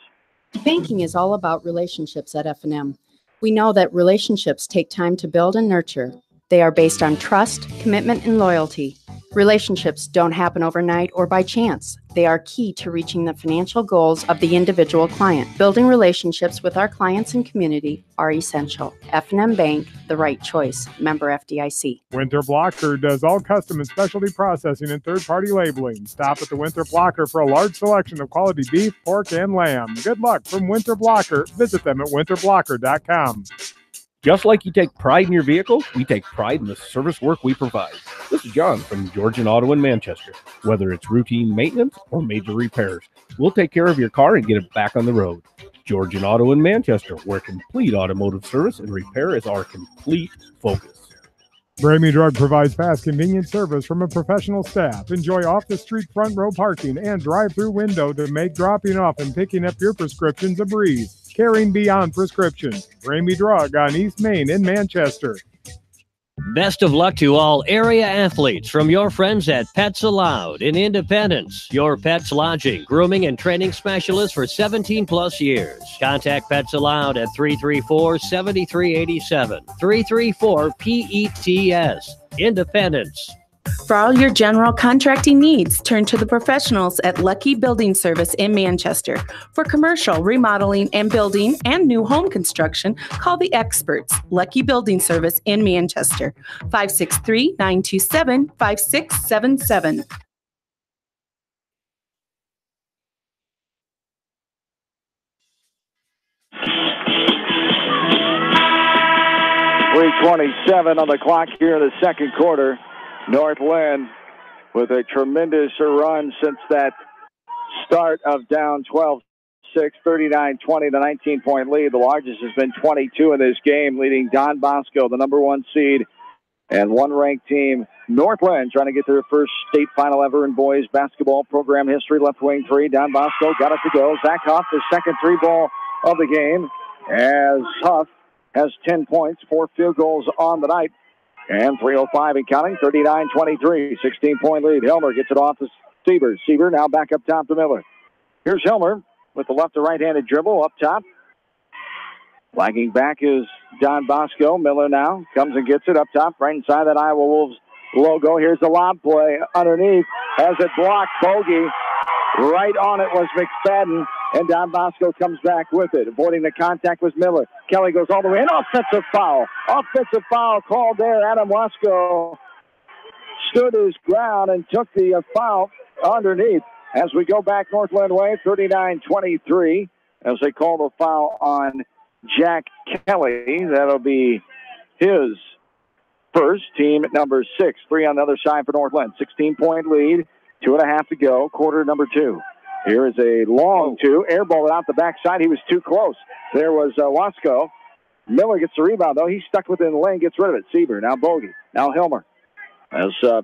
Banking is all about relationships at F&M. We know that relationships take time to build and nurture. They are based on trust, commitment, and loyalty. Relationships don't happen overnight or by chance. They are key to reaching the financial goals of the individual client. Building relationships with our clients and community are essential. F&M Bank, the right choice. Member FDIC. Winter Blocker does all custom and specialty processing and third-party labeling. Stop at the Winter Blocker for a large selection of quality beef, pork, and lamb. Good luck from Winter Blocker. Visit them at winterblocker.com. Just like you take pride in your vehicle, we take pride in the service work we provide. This is John from Georgian Auto in Manchester. Whether it's routine maintenance or major repairs, we'll take care of your car and get it back on the road. Georgian Auto in Manchester, where complete automotive service and repair is our complete focus. Bramy Drug provides fast, convenient service from a professional staff. Enjoy off-the-street front row parking and drive-through window to make dropping off and picking up your prescriptions a breeze. Caring beyond prescriptions. Bramy Drug on East Main in Manchester. Best of luck to all area athletes from your friends at Pets Allowed in Independence. Your pet's lodging, grooming, and training specialist for 17-plus years. Contact Pets Allowed at 334-7387. 334-PETS. Independence. For all your general contracting needs, turn to the professionals at Lucky Building Service in Manchester. For commercial, remodeling, and building and new home construction, call the experts. Lucky Building Service in Manchester. 563-927-5677. .27 on the clock here in the second quarter. Northland with a tremendous run since that start of down 12-6, 39-20, the 19-point lead. The largest has been 22 in this game, leading Don Bosco, the number one seed, and one-ranked team. Northland trying to get their first state final ever in boys basketball program history. Left wing three. Don Bosco got it to go. Zach Huff, the second three ball of the game, as Huff has 10 points, 4 field goals on the night. And 3:05 and counting, 39-23, 16-point lead. Hilmer gets it off to Sieber. Sieber now back up top to Miller. Here's Hilmer with the left to right-handed dribble up top. Lagging back is Don Bosco. Miller now comes and gets it up top, right inside that Iowa Wolves logo. Here's the lob play underneath. Has it blocked. Bogey. Right on it was McFadden. And Don Bosco comes back with it. Avoiding the contact was Miller. Kelly goes all the way in. Offensive foul. Offensive foul called there. Adam Wasco stood his ground and took the foul underneath. As we go back Northland way, 39-23, as they call the foul on Jack Kelly. That'll be his first, team at number 6. 3 on the other side for Northland. 16-point lead, 2.5 to go, quarter number 2. Here is a long 2, air ball out the backside. He was too close. There was Wasco. Miller gets the rebound, though. He's stuck within the lane, gets rid of it. Sieber, now Bogey, now Hilmer. As 2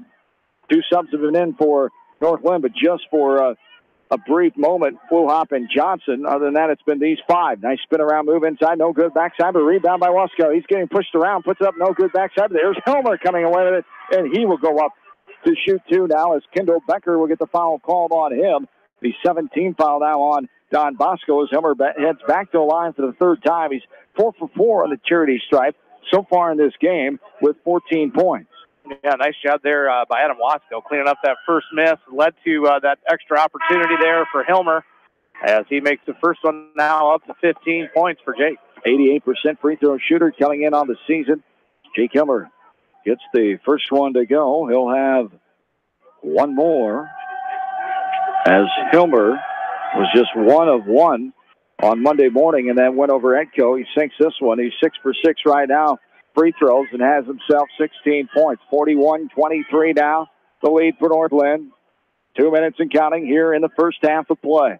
subs have been in for Northland, but just for a brief moment, Fluhop and Johnson. Other than that, it's been these 5. Nice spin around move inside, no good backside, but rebound by Wasco. He's getting pushed around, puts up no good backside. There's Hilmer coming away with it, and he will go up to shoot 2 now as Kendall Becker will get the foul called on him. The 17 foul now on Don Bosco as Hilmer heads back to the line for the 3rd time. He's 4 for 4 on the charity stripe so far in this game with 14 points. Yeah, nice job there by Adam Wasco, cleaning up that first miss. Led to that extra opportunity there for Hilmer as he makes the first one now up to 15 points for Jake. 88% free throw shooter coming in on the season. Jake Hilmer gets the first one to go. He'll have one more as Hilmer was just 1 of 1 on Monday morning and then went over Edco. He sinks this one. He's 6 for 6 right now. Free throws and has himself 16 points. 41-23 now, the lead for Northland. 2 minutes and counting here in the first half of play.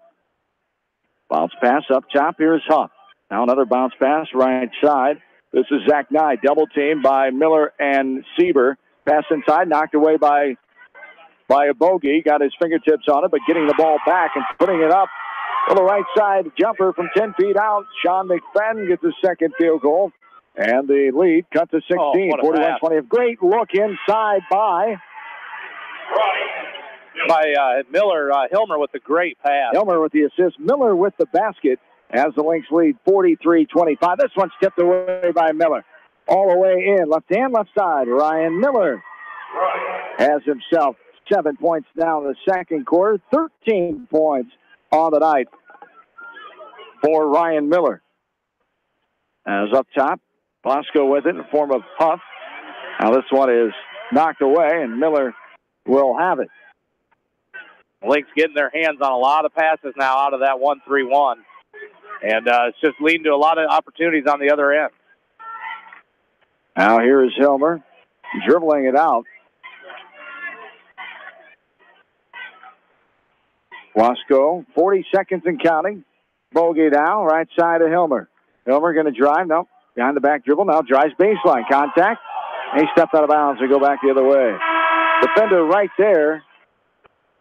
Bounce pass up top. Here's Huff. Now another bounce pass right side. This is Zach Nye, double teamed by Miller and Sieber. Pass inside, knocked away by a Bogey. Got his fingertips on it, but getting the ball back and putting it up on the right side jumper from 10 feet out. Sean McFadden gets his second field goal. And the lead cut to 16, 41-20. A great look inside by Miller. Hilmer with a great pass. Hilmer with the assist. Miller with the basket as the Lynx lead 43-25. This one's tipped away by Miller. All the way in. Left hand, left side. Ryan Miller has himself 7 points now in the second quarter. 13 points on the night for Ryan Miller. As up top, Bosco with it in the form of Huff. Now this one is knocked away, and Miller will have it. Lynx getting their hands on a lot of passes now out of that 1-3-1. And it's just leading to a lot of opportunities on the other end. Now here is Hilmer dribbling it out. Wasco, 40 seconds and counting. Bogey now, right side of Hilmer. Hilmer going to drive. No. Behind the back dribble. Now drives baseline. Contact. He stepped out of bounds to go back the other way. Defender right there.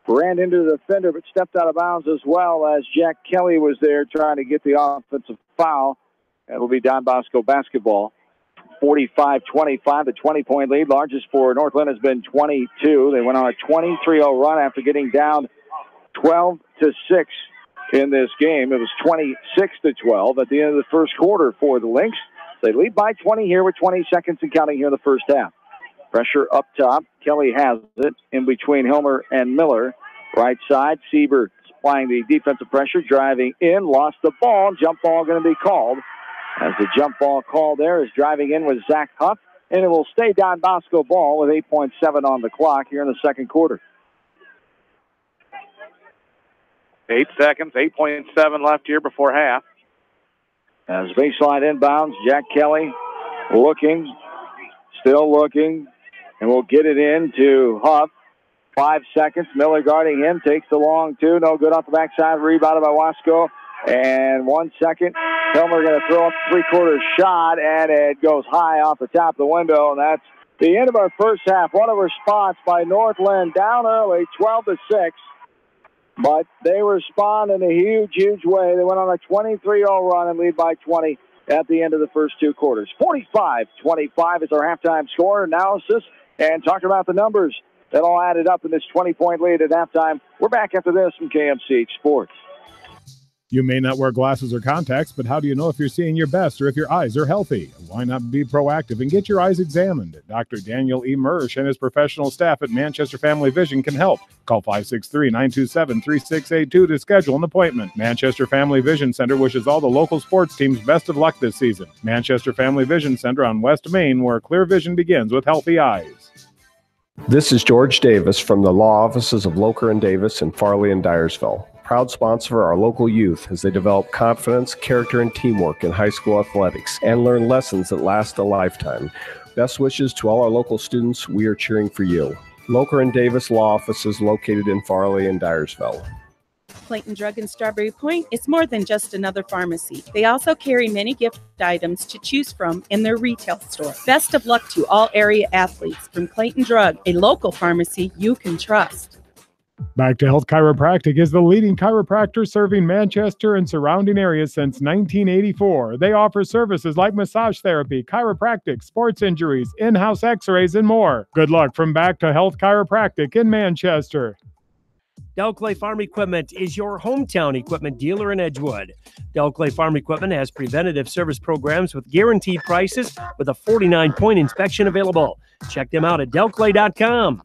Ran into the defender, but stepped out of bounds as well as Jack Kelly was there trying to get the offensive foul. It will be Don Bosco basketball. 45-25, the 20-point lead. Largest for Northland has been 22. They went on a 23-0 run after getting down 12-6 in this game. It was 26-12 at the end of the first quarter for the Lynx. They lead by 20 here with 20 seconds and counting here in the first half. Pressure up top. Kelly has it in between Hilmer and Miller. Right side, Sieber supplying the defensive pressure, driving in, lost the ball. Jump ball going to be called. As the jump ball call there is driving in with Zach Huff, and it will stay Don Bosco ball with 8.7 on the clock here in the second quarter. 8 seconds, 8.7 left here before half. As baseline inbounds, Jack Kelly looking, still looking, and we'll get it in to Huff. 5 seconds, Miller guarding him, takes the long 2, no good off the backside, rebounded by Wasco. And 1 second, Hilmer going to throw up a three-quarter shot, and it goes high off the top of the window, and that's the end of our first half. What a response by Northland, down early, 12-6. But they respond in a huge, huge way. They went on a 23-0 run and lead by 20 at the end of the first 2 quarters. 45-25 is our halftime score analysis, and talk about the numbers that all added up in this 20-point lead at halftime. We're back after this from KMCH Sports. You may not wear glasses or contacts, but how do you know if you're seeing your best or if your eyes are healthy? Why not be proactive and get your eyes examined? Dr. Daniel E. Mersch and his professional staff at Manchester Family Vision can help. Call 563-927-3682 to schedule an appointment. Manchester Family Vision Center wishes all the local sports teams best of luck this season. Manchester Family Vision Center on West Main, where clear vision begins with healthy eyes. This is George Davis from the law offices of Locher and Davis in Farley and Dyersville. proud sponsor of our local youth as they develop confidence, character, and teamwork in high school athletics and learn lessons that last a lifetime. Best wishes to all our local students. We are cheering for you. Loker and Davis Law Offices located in Farley and Dyersville. Clayton Drug in Strawberry Point is more than just another pharmacy. They also carry many gift items to choose from in their retail store. Best of luck to all area athletes from Clayton Drug, a local pharmacy you can trust. Back to Health Chiropractic is the leading chiropractor serving Manchester and surrounding areas since 1984. They offer services like massage therapy, chiropractic, sports injuries, in-house x-rays, and more. Good luck from Back to Health Chiropractic in Manchester. Delclay Farm Equipment is your hometown equipment dealer in Edgewood. Delclay Farm Equipment has preventative service programs with guaranteed prices with a 49-point inspection available. Check them out at delclay.com.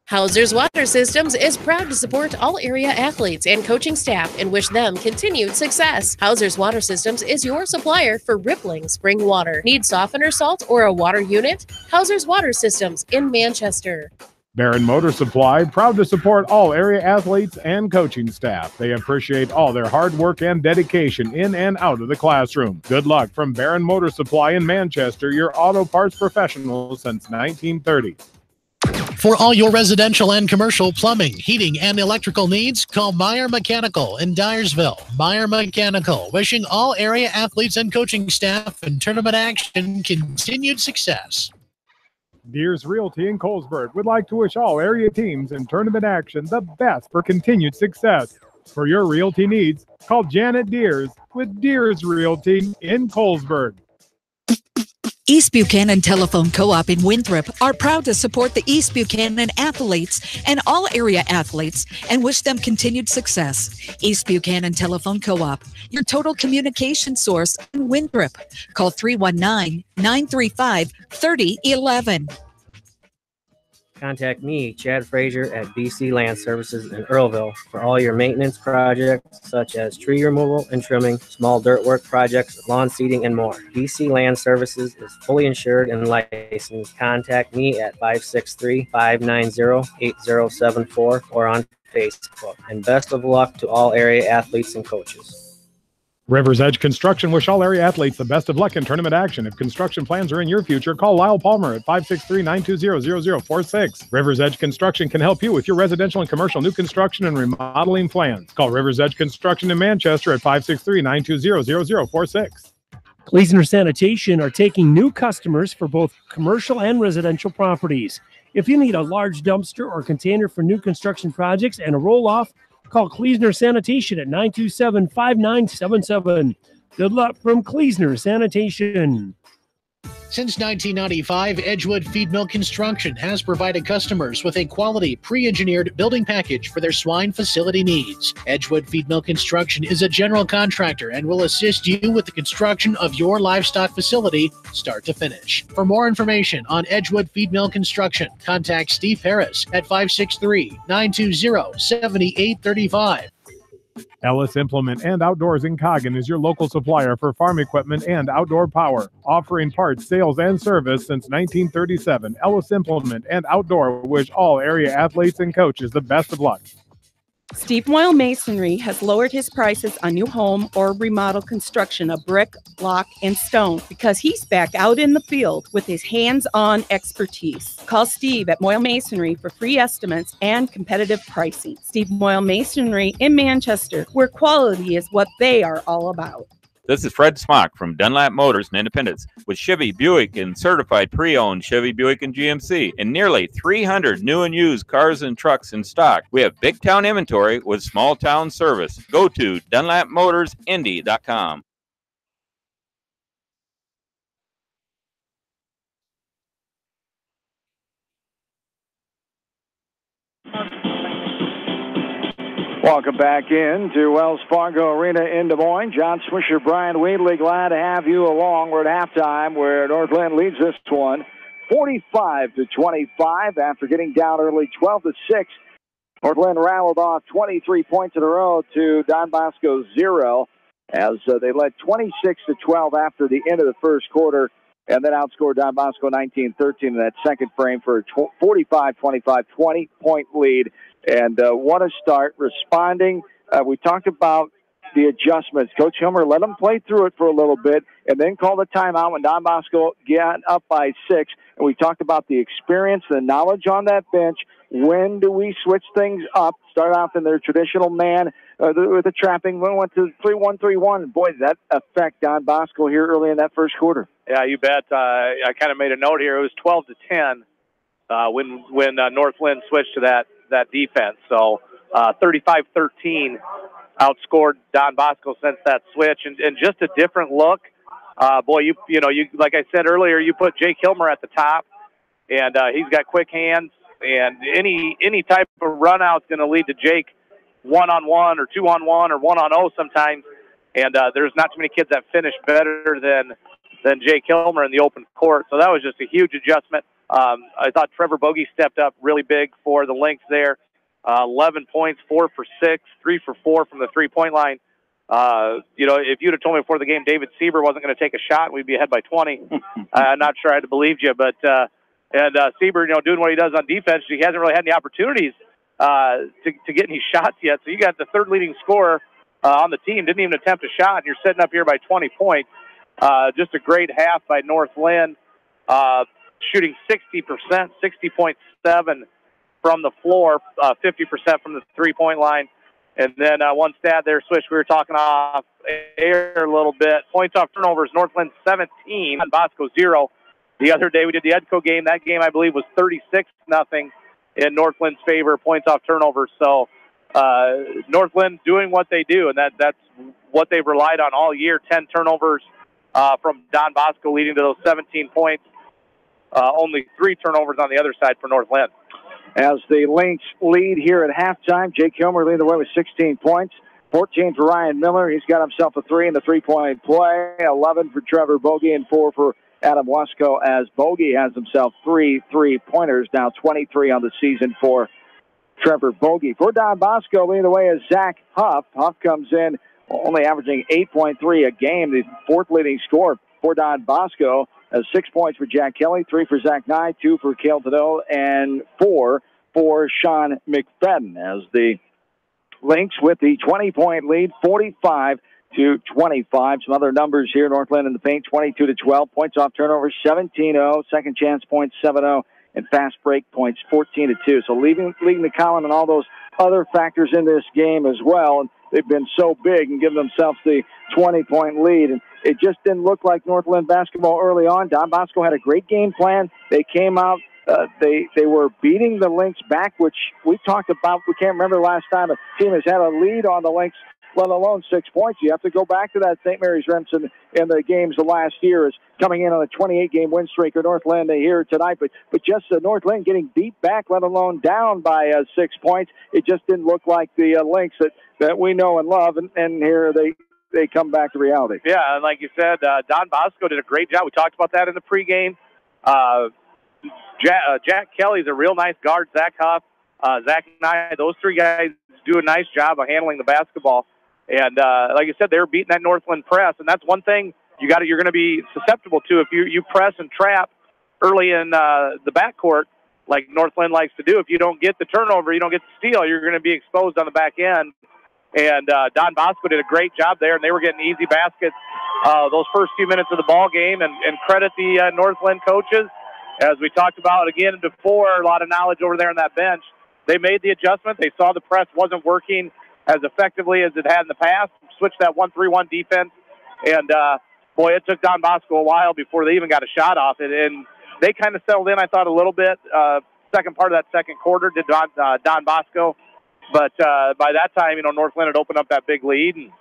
Hauser's Water Systems is proud to support all area athletes and coaching staff and wish them continued success. Hauser's Water Systems is your supplier for rippling spring water. Need softener salt or a water unit? Hauser's Water Systems in Manchester. Barron Motor Supply, proud to support all area athletes and coaching staff. They appreciate all their hard work and dedication in and out of the classroom. Good luck from Barron Motor Supply in Manchester, your auto parts professional since 1930. For all your residential and commercial plumbing, heating, and electrical needs, call Meyer Mechanical in Dyersville. Meyer Mechanical, wishing all area athletes and coaching staff and tournament action continued success. Deers Realty in Colesburg would like to wish all area teams in tournament action the best for continued success. For your realty needs, call Janet Deers with Deers Realty in Colesburg. East Buchanan Telephone Co-op in Winthrop are proud to support the East Buchanan athletes and all area athletes and wish them continued success. East Buchanan Telephone Co-op, your total communication source in Winthrop. Call 319-935-3011. Contact me, Chad Frazier, at BC Land Services in Earlville for all your maintenance projects such as tree removal and trimming, small dirt work projects, lawn seeding, and more. BC Land Services is fully insured and licensed. Contact me at 563-590-8074 or on Facebook. And best of luck to all area athletes and coaches. Rivers Edge Construction wish all area athletes the best of luck in tournament action. If construction plans are in your future, call Lyle Palmer at 563-920-0046. Rivers Edge Construction can help you with your residential and commercial new construction and remodeling plans. Call Rivers Edge Construction in Manchester at 563-920-0046. Kleesner Sanitation are taking new customers for both commercial and residential properties. If you need a large dumpster or container for new construction projects and a roll-off, call Kleesner Sanitation at 927-5977. Good luck from Kleesner Sanitation. Since 1995, Edgewood Feed Mill Construction has provided customers with a quality, pre-engineered building package for their swine facility needs. Edgewood Feed Mill Construction is a general contractor and will assist you with the construction of your livestock facility, start to finish. For more information on Edgewood Feed Mill Construction, contact Steve Harris at 563-920-7835. Ellis Implement and Outdoors in Coggin is your local supplier for farm equipment and outdoor power, offering parts, sales, and service since 1937. Ellis Implement and Outdoor wish all area athletes and coaches the best of luck. Steve Moyle Masonry has lowered his prices on new home or remodel construction of brick, block, and stone because he's back out in the field with his hands-on expertise. Call Steve at Moyle Masonry for free estimates and competitive pricing. Steve Moyle Masonry in Manchester, where quality is what they are all about. This is Fred Smock from Dunlap Motors in Independence with Chevy, Buick, and certified pre-owned Chevy, Buick, and GMC, and nearly 300 new and used cars and trucks in stock. We have big town inventory with small town service. Go to DunlapMotorsIndy.com. Welcome back in to Wells Fargo Arena in Des Moines. John Swisher, Brian Wheatley, glad to have you along. We're at halftime where North-Linn leads this one 45-25 after getting down early 12-6. North-Linn rattled off 23 points in a row to Don Bosco 0 as they led 26-12 after the end of the first quarter and then outscored Don Bosco 19-13 in that second frame for a 45-25 20-point lead. And what a start, responding we talked about the adjustments. Coach Hilmer let them play through it for a little bit and then called a timeout when Don Bosco got up by 6. And we talked about the experience, the knowledge on that bench. When do we switch things up? Start off in their traditional man with the trapping. We went to 3-1-3-1. Boy, did that affect Don Bosco here early in that first quarter. Yeah, you bet. I kind of made a note here. It was 12-10 when North Linn switched to that defense. So 35-13 outscored Don Bosco since that switch, and just a different look. Boy, you like I said earlier, you put Jake Hilmer at the top, and he's got quick hands, and any type of run out's going to lead to Jake 1-on-1 or 2-on-1 or 1-on-0 sometimes. And there's not too many kids that finish better than Jake Hilmer in the open court. So that was just a huge adjustment. I thought Trevor Bogey stepped up really big for the Lynx there. 11 points, 4 for 6, 3 for 4 from the three-point line. If you'd have told me before the game David Sieber wasn't going to take a shot, we'd be ahead by 20. I'm not sure I'd have believed you, but Sieber, doing what he does on defense, he hasn't really had any opportunities to get any shots yet. So you got the third leading scorer on the team, didn't even attempt a shot, and you're sitting up here by 20 points. Just a great half by North Linn, shooting 60%, 60.7 from the floor, 50% from the three-point line. And then one stat there, Swish, we were talking off air a little bit. Points off turnovers, North Linn 17, and Bosco 0. The other day we did the Edco game. That game, I believe, was 36-0 in North Lynn's favor, points off turnovers. So North Linn doing what they do, and that's what they've relied on all year. 10 turnovers from Don Bosco leading to those 17 points. Only 3 turnovers on the other side for North Linn. As the Lynx lead here at halftime, Jake Hilmer leading the way with 16 points. 14 for Ryan Miller. He's got himself a 3 in the three-point play. 11 for Trevor Bogey and 4 for Adam Wasco, as Bogey has himself 3 3-pointers. Now 23 on the season for Trevor Bogey. For Don Bosco, leading the way is Zach Huff. Huff comes in only averaging 8.3 a game, the 4th leading scorer for Don Bosco. 6 points for Jack Kelly, 3 for Zach Nye, 2 for Cale Tadot, and 4 for Sean McFadden, as the Lynx with the 20-point lead, 45-25. Some other numbers here. North Linn in the paint, 22-12. Points off turnovers, 17-0. Second chance points, 7-0. And fast break points, 14-2. So leading the column and all those other factors in this game as well. And they've been so big and given themselves the 20-point lead. And it just didn't look like North Linn basketball early on. Don Bosco had a great game plan. They came out. They were beating the Lynx back, which we talked about. We can't remember the last time a team has had a lead on the Lynx, let alone 6 points. You have to go back to that St. Mary's Remsen in the games of last year, is coming in on a 28-game win streak, or North Linn here tonight. But just North Linn getting beat back, let alone down by 6 points, it just didn't look like the Lynx that we know and love. And here they come back to reality. Yeah, and like you said, Don Bosco did a great job. We talked about that in the pregame. Jack Kelly's a real nice guard. Zach Huff, Zach Nye, those 3 guys do a nice job of handling the basketball. And like I said, they were beating that North Linn press, and that's one thing you're going to be susceptible to if you press and trap early in the backcourt, like North Linn likes to do. If you don't get the turnover, you don't get the steal, you're going to be exposed on the back end. And Don Bosco did a great job there, and they were getting easy baskets those first few minutes of the ball game. And credit the North Linn coaches, as we talked about again before. A lot of knowledge over there on that bench. They made the adjustment. They saw the press wasn't working as effectively as it had in the past. Switched that 1-3-1 defense, and boy, it took Don Bosco a while before they even got a shot off it. And they kind of settled in, I thought, a little bit. Second part of that second quarter did Don Bosco. But by that time, North Linn had opened up that big lead. And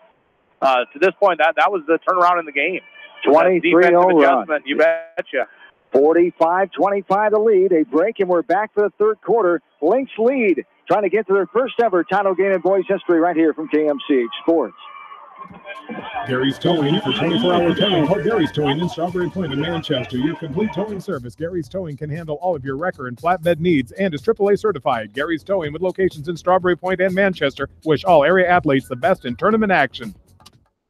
to this point, that was the turnaround in the game. 23-0 adjustment, you betcha. 45-25 the lead. A break, and we're back for the third quarter. Lynx lead, trying to get to their first ever title game in boys history right here from KMCH Sports. Gary's Towing for 24-hour towing. Call Gary's Towing in Strawberry Point in Manchester. Your complete towing service. Gary's Towing can handle all of your wrecker and flatbed needs and is AAA certified. Gary's Towing, with locations in Strawberry Point and Manchester, wish all area athletes the best in tournament action.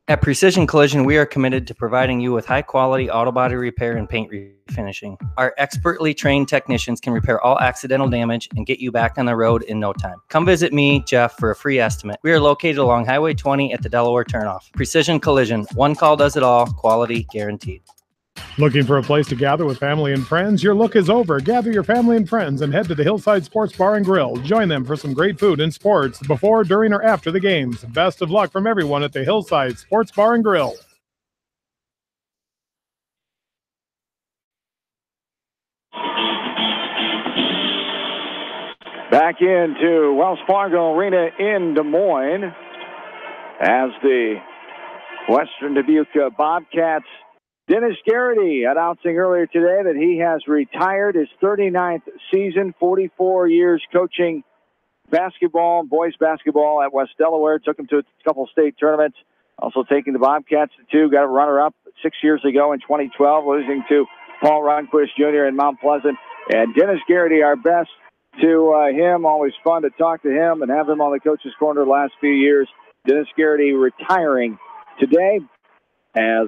At Precision Collision, we are committed to providing you with high-quality auto body repair and paint refinishing. Our expertly trained technicians can repair all accidental damage and get you back on the road in no time. Come visit me, Jeff, for a free estimate. We are located along Highway 20 at the Delaware turnoff. Precision Collision, one call does it all, quality guaranteed. Looking for a place to gather with family and friends? Your look is over. Gather your family and friends and head to the Hillside Sports Bar and Grill. Join them for some great food and sports before, during, or after the games. Best of luck from everyone at the Hillside Sports Bar and Grill. Back into Wells Fargo Arena in Des Moines as the Western Dubuque Bobcats. Dennis Garrity announcing earlier today that he has retired his 39th season, 44 years coaching basketball, boys basketball at West Delaware. Took him to a couple state tournaments. Also taking the Bobcats to two. Got a runner-up 6 years ago in 2012, losing to Paul Runquist Jr. in Mount Pleasant. And Dennis Garrity, our best to him. Always fun to talk to him and have him on the Coach's Corner the last few years. Dennis Garrity retiring today as...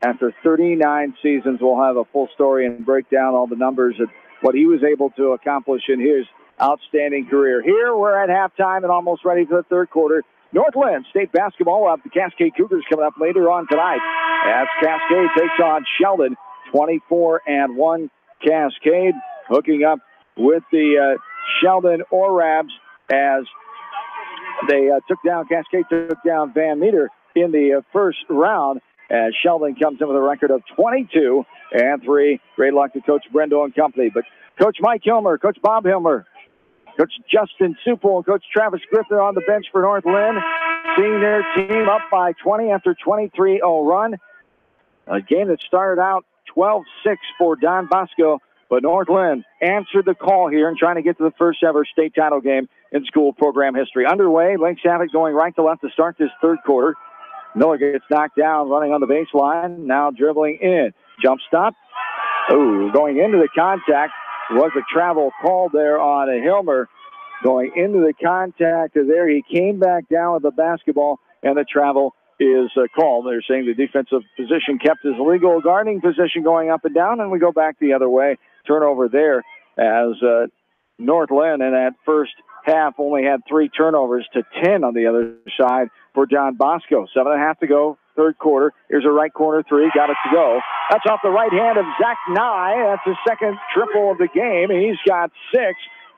after 39 seasons, we'll have a full story and break down all the numbers of what he was able to accomplish in his outstanding career. Here, we're at halftime and almost ready for the third quarter. North-Linn State basketball will have the Cascade Cougars coming up later on tonight as Cascade takes on Sheldon. 24-1 Cascade hooking up with the Sheldon Orabs as they Cascade took down Van Meter in the first round. As Sheldon comes in with a record of 22-3. Great luck to Coach Brendel and company. But Coach Mike Hilmer, Coach Bob Hilmer, Coach Justin Supel, and Coach Travis Griffin on the bench for North-Linn, seeing their team up by 20 after 23-0 run. A game that started out 12-6 for Don Bosco, but North-Linn answered the call here and trying to get to the first ever state title game in school program history. Underway, Lynx Havoc going right to left to start this third quarter. Miller gets knocked down, running on the baseline, now dribbling in. Jump stop. Ooh, going into the contact. Was a travel called there on a Hilmer. Going into the contact there. He came back down with the basketball, and the travel is called. They're saying the defensive position kept his legal guarding position going up and down, and we go back the other way. Turnover there as North-Linn in that first half only had 3 turnovers to 10 on the other side for John Bosco. 7.5 to go, third quarter. Here's a right corner three. Got it to go. That's off the right hand of Zach Nye. That's his second triple of the game. He's got 6.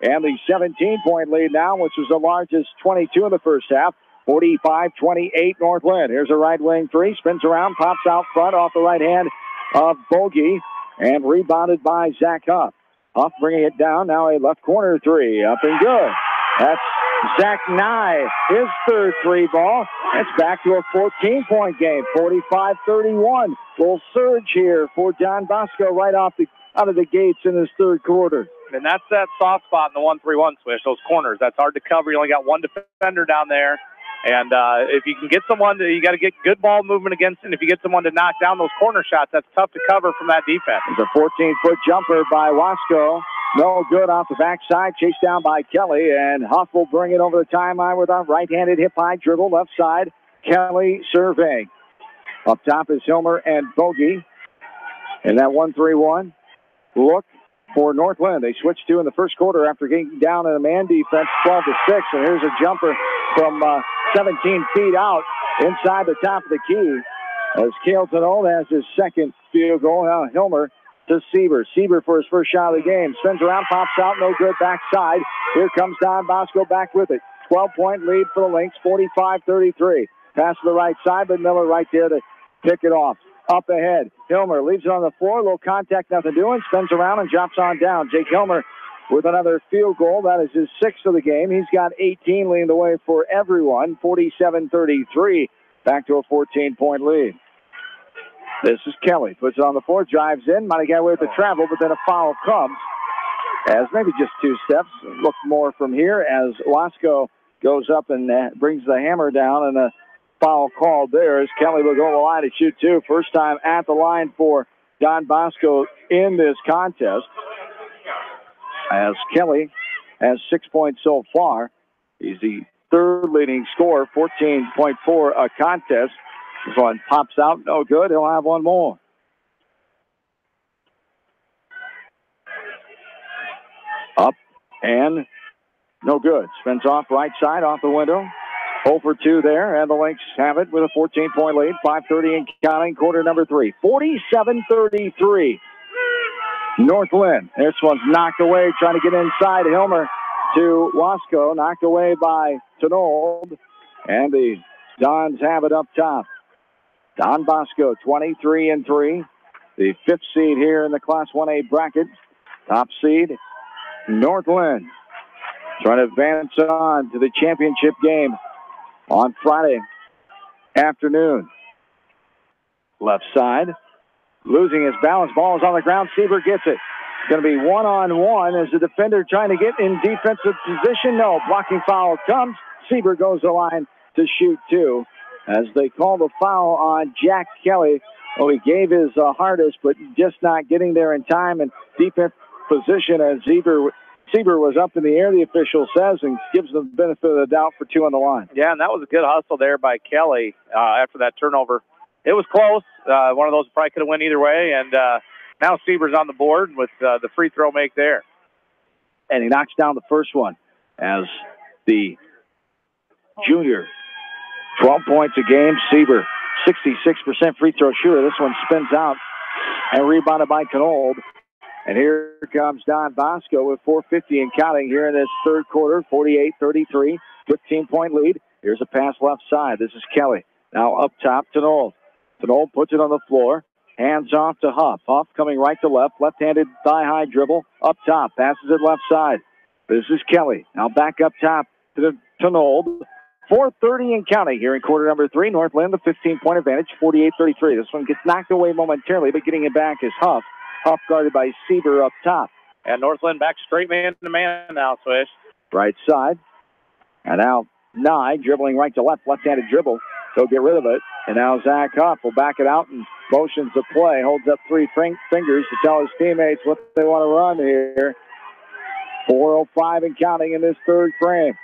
And the 17-point lead now, which was the largest 22 in the first half. 45-28 North-Linn. Here's a right wing three. Spins around, pops out front off the right hand of Bogey. And rebounded by Zach Huff. Huff bringing it down. Now a left corner three. Up and good. That's Zach Nye, his third three ball. It's back to a 14-point game, 45-31. Little surge here for John Bosco right out of the gates in his third quarter. And that's that soft spot in the 1-3-1 switch, those corners. That's hard to cover. You only got one defender down there. And if you can get someone, you got to get good ball movement against it. And if you get someone to knock down those corner shots, that's tough to cover from that defense. It's a 14-foot jumper by Wasco. No good off the backside. Chased down by Kelly. And Huff will bring it over the timeline with a right-handed hip-high dribble. Left side, Kelly surveying. Up top is Hilmer and Bogey. And that 1-3-1 look for North-Linn. They switched to in the first quarter after getting down in a man defense, 12-6. And here's a jumper from 17 feet out inside the top of the key. As Carlton Old has his second field goal. Now Hilmer to Sieber. Sieber for his first shot of the game. Spins around, pops out, no good, backside. Here comes Don Bosco back with it. 12-point lead for the Lynx, 45-33. Pass to the right side, but Miller right there to pick it off. Up ahead, Hilmer leaves it on the floor. Little contact, nothing doing. Spins around and drops on down. Jake Hilmer with another field goal. That is his 6th of the game. He's got 18 leading the way for everyone. 47-33. Back to a 14-point lead. This is Kelly. Puts it on the floor, drives in. Might have got away with the travel, but then a foul comes. As maybe just 2 steps. Look more from here as Wasco goes up and brings the hammer down, and a foul called there as Kelly will go to the line to shoot 2. First time at the line for Don Bosco in this contest. As Kelly has 6 points so far. He's the 3rd leading scorer, 14.4 a contest. This one pops out, no good. He'll have one more. Up and no good. Spins off right side, off the window. 0 for 2 there, and the Lynx have it with a 14-point lead. 5:30 and counting, quarter number 3. 47-33. North-Linn. This one's knocked away, trying to get inside. Hilmer to Wasco, knocked away by Tenold. And the Dons have it up top. Don Bosco, 23-3. The 5th seed here in the Class 1A bracket. Top seed, North-Linn. Trying to advance on to the championship game on Friday afternoon. Left side. Losing his balance. Ball is on the ground. Sieber gets it. It's going to be one-on-one as the defender trying to get in defensive position. No, blocking foul comes. Sieber goes the line to shoot 2 as they call the foul on Jack Kelly. Oh, he gave his hardest, but just not getting there in time. And defense position as Sieber was up in the air, the official says, and gives them the benefit of the doubt for 2 on the line. Yeah, and that was a good hustle there by Kelly after that turnover. It was close. One of those probably could have went either way, and now Sieber's on the board with the free throw make there. And he knocks down the first one as the junior. 12 points a game. Sieber, 66% free throw shooter. This one spins out and rebounded by Knoll. And here comes Don Bosco with 4:50 and counting here in this third quarter. 48-33, 15-point lead. Here's a pass left side. This is Kelly. Now up top to Knoll. Knoll puts it on the floor. Hands off to Huff. Huff coming right to left. Left-handed thigh-high dribble. Up top. Passes it left side. This is Kelly. Now back up top to Knoll. 4:30 and counting here in quarter number 3. North-Linn, the 15-point advantage, 48-33. This one gets knocked away momentarily, but getting it back is Huff. Huff guarded by Sieber up top. And North-Linn back straight man-to-man now, Swish. Right side. And now Nye dribbling right to left. Left-handed dribble. He'll get rid of it. And now Zach Huff will back it out and motions the play. Holds up 3 fingers to tell his teammates what they want to run here. 4:05 and counting in this third frame.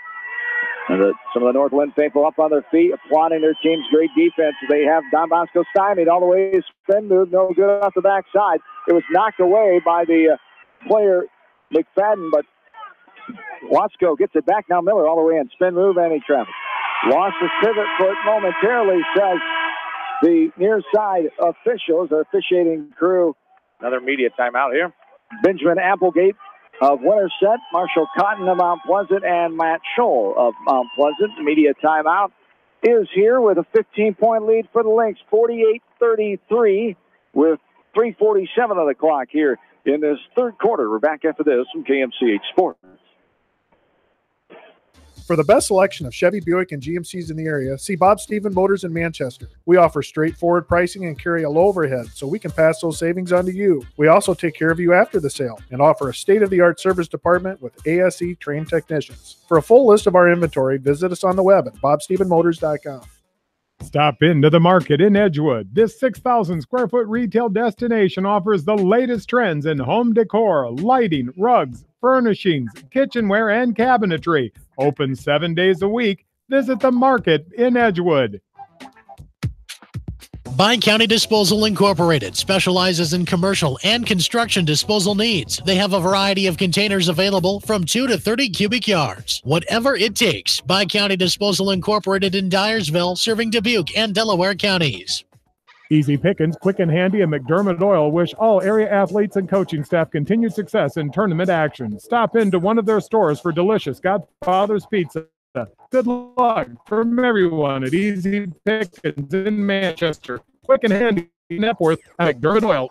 And some of the North-Linn faithful up on their feet, applauding their team's great defense. They have Don Bosco stymied all the way. Spin move, no good off the backside. It was knocked away by the player McFadden, but Wasco gets it back. Now Miller all the way in. Spin move, and he travels. Lost his pivot foot momentarily, says the near side officials, the officiating crew. Another media timeout here. Benjamin Applegate of Winterset, Marshall Cotton of Mount Pleasant, and Matt Scholl of Mount Pleasant. Media timeout is here with a 15-point lead for the Lynx, 48-33, with 3:47 on the clock here in this third quarter. We're back after this from KMCH Sports. For the best selection of Chevy, Buick, and GMCs in the area, see Bob Stephen Motors in Manchester. We offer straightforward pricing and carry a low overhead, so we can pass those savings on to you. We also take care of you after the sale and offer a state-of-the-art service department with ASE trained technicians. For a full list of our inventory, visit us on the web at bobstephenmotors.com. Stop into the market in Edgewood. This 6,000 square foot retail destination offers the latest trends in home decor, lighting, rugs, furnishings, kitchenware, and cabinetry. Open 7 days a week. Visit the market in Edgewood. Bi-County Disposal Incorporated specializes in commercial and construction disposal needs. They have a variety of containers available from 2 to 30 cubic yards. Whatever it takes, Bi-County Disposal Incorporated in Dyersville, serving Dubuque and Delaware counties. Easy Pickens, Quick and Handy, and McDermott Oil wish all area athletes and coaching staff continued success in tournament action. Stop into one of their stores for delicious Godfather's Pizza. Good luck from everyone at Easy Pickens in Manchester, Quick and Handy, Nepworth, and McDermott Oil.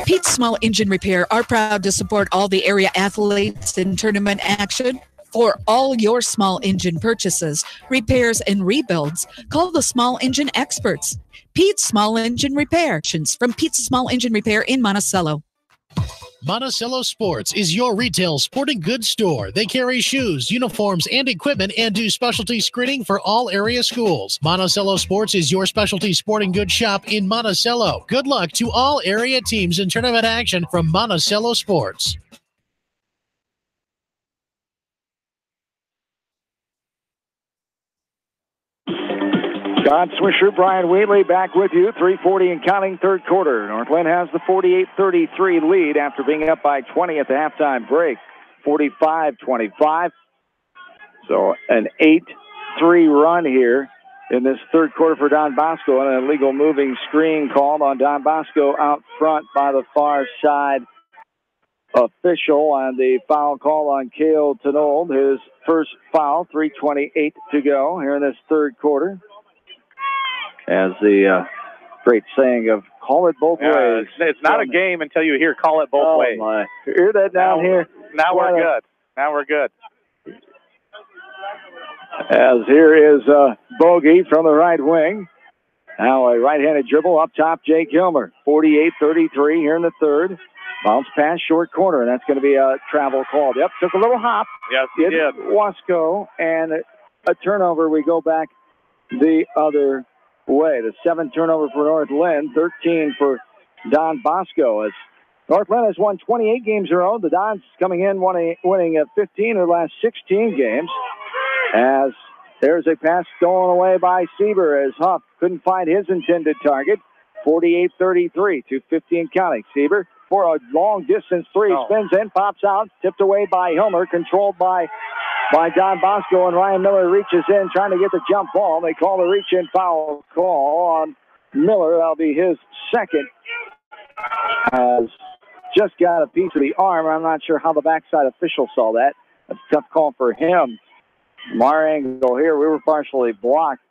Pete's Small Engine Repair are proud to support all the area athletes in tournament action. For all your small engine purchases, repairs, and rebuilds, call the Small Engine Experts. Pete's Small Engine Repair, from Pete's Small Engine Repair in Monticello. Monticello Sports is your retail sporting goods store. They carry shoes, uniforms, and equipment and do specialty screening for all area schools. Monticello Sports is your specialty sporting goods shop in Monticello. Good luck to all area teams in tournament action from Monticello Sports. John Swisher, Brian Wheatley back with you. 3:40 and counting, third quarter. Northland has the 48-33 lead after being up by 20 at the halftime break. 45-25. So an 8-3 run here in this third quarter for Don Bosco, and an illegal moving screen called on Don Bosco out front by the far side official, and the foul call on Cale Tenold, his first foul. 3:28 to go here in this third quarter. As the great saying of call it both ways. It's not a game until you hear call it both ways. My. You hear that down here? Now we're good. Now we're good. As here is Bogey from the right wing. Now a right-handed dribble up top, Jake Hilmer. 48-33 here in the third. Bounce pass, short corner, and that's going to be a travel call. Yep, took a little hop. Yes, he did. Wasco, and a turnover. We go back the other way. The 7 turnover for North-Linn, 13 for Don Bosco. As North-Linn has won 28 games in a row. The Dons coming in winning 15 of the last 16 games. As there's a pass stolen away by Sieber as Huff couldn't find his intended target. 48-33 to 15 counting. Sieber for a long distance three, spins in, pops out, tipped away by Hilmer, controlled by Don Bosco, and Ryan Miller reaches in trying to get the jump ball. They call the reach-in foul call on Miller. That'll be his second. Has just got a piece of the arm. I'm not sure how the backside official saw that. That's a tough call for him. From our angle here, we were partially blocked,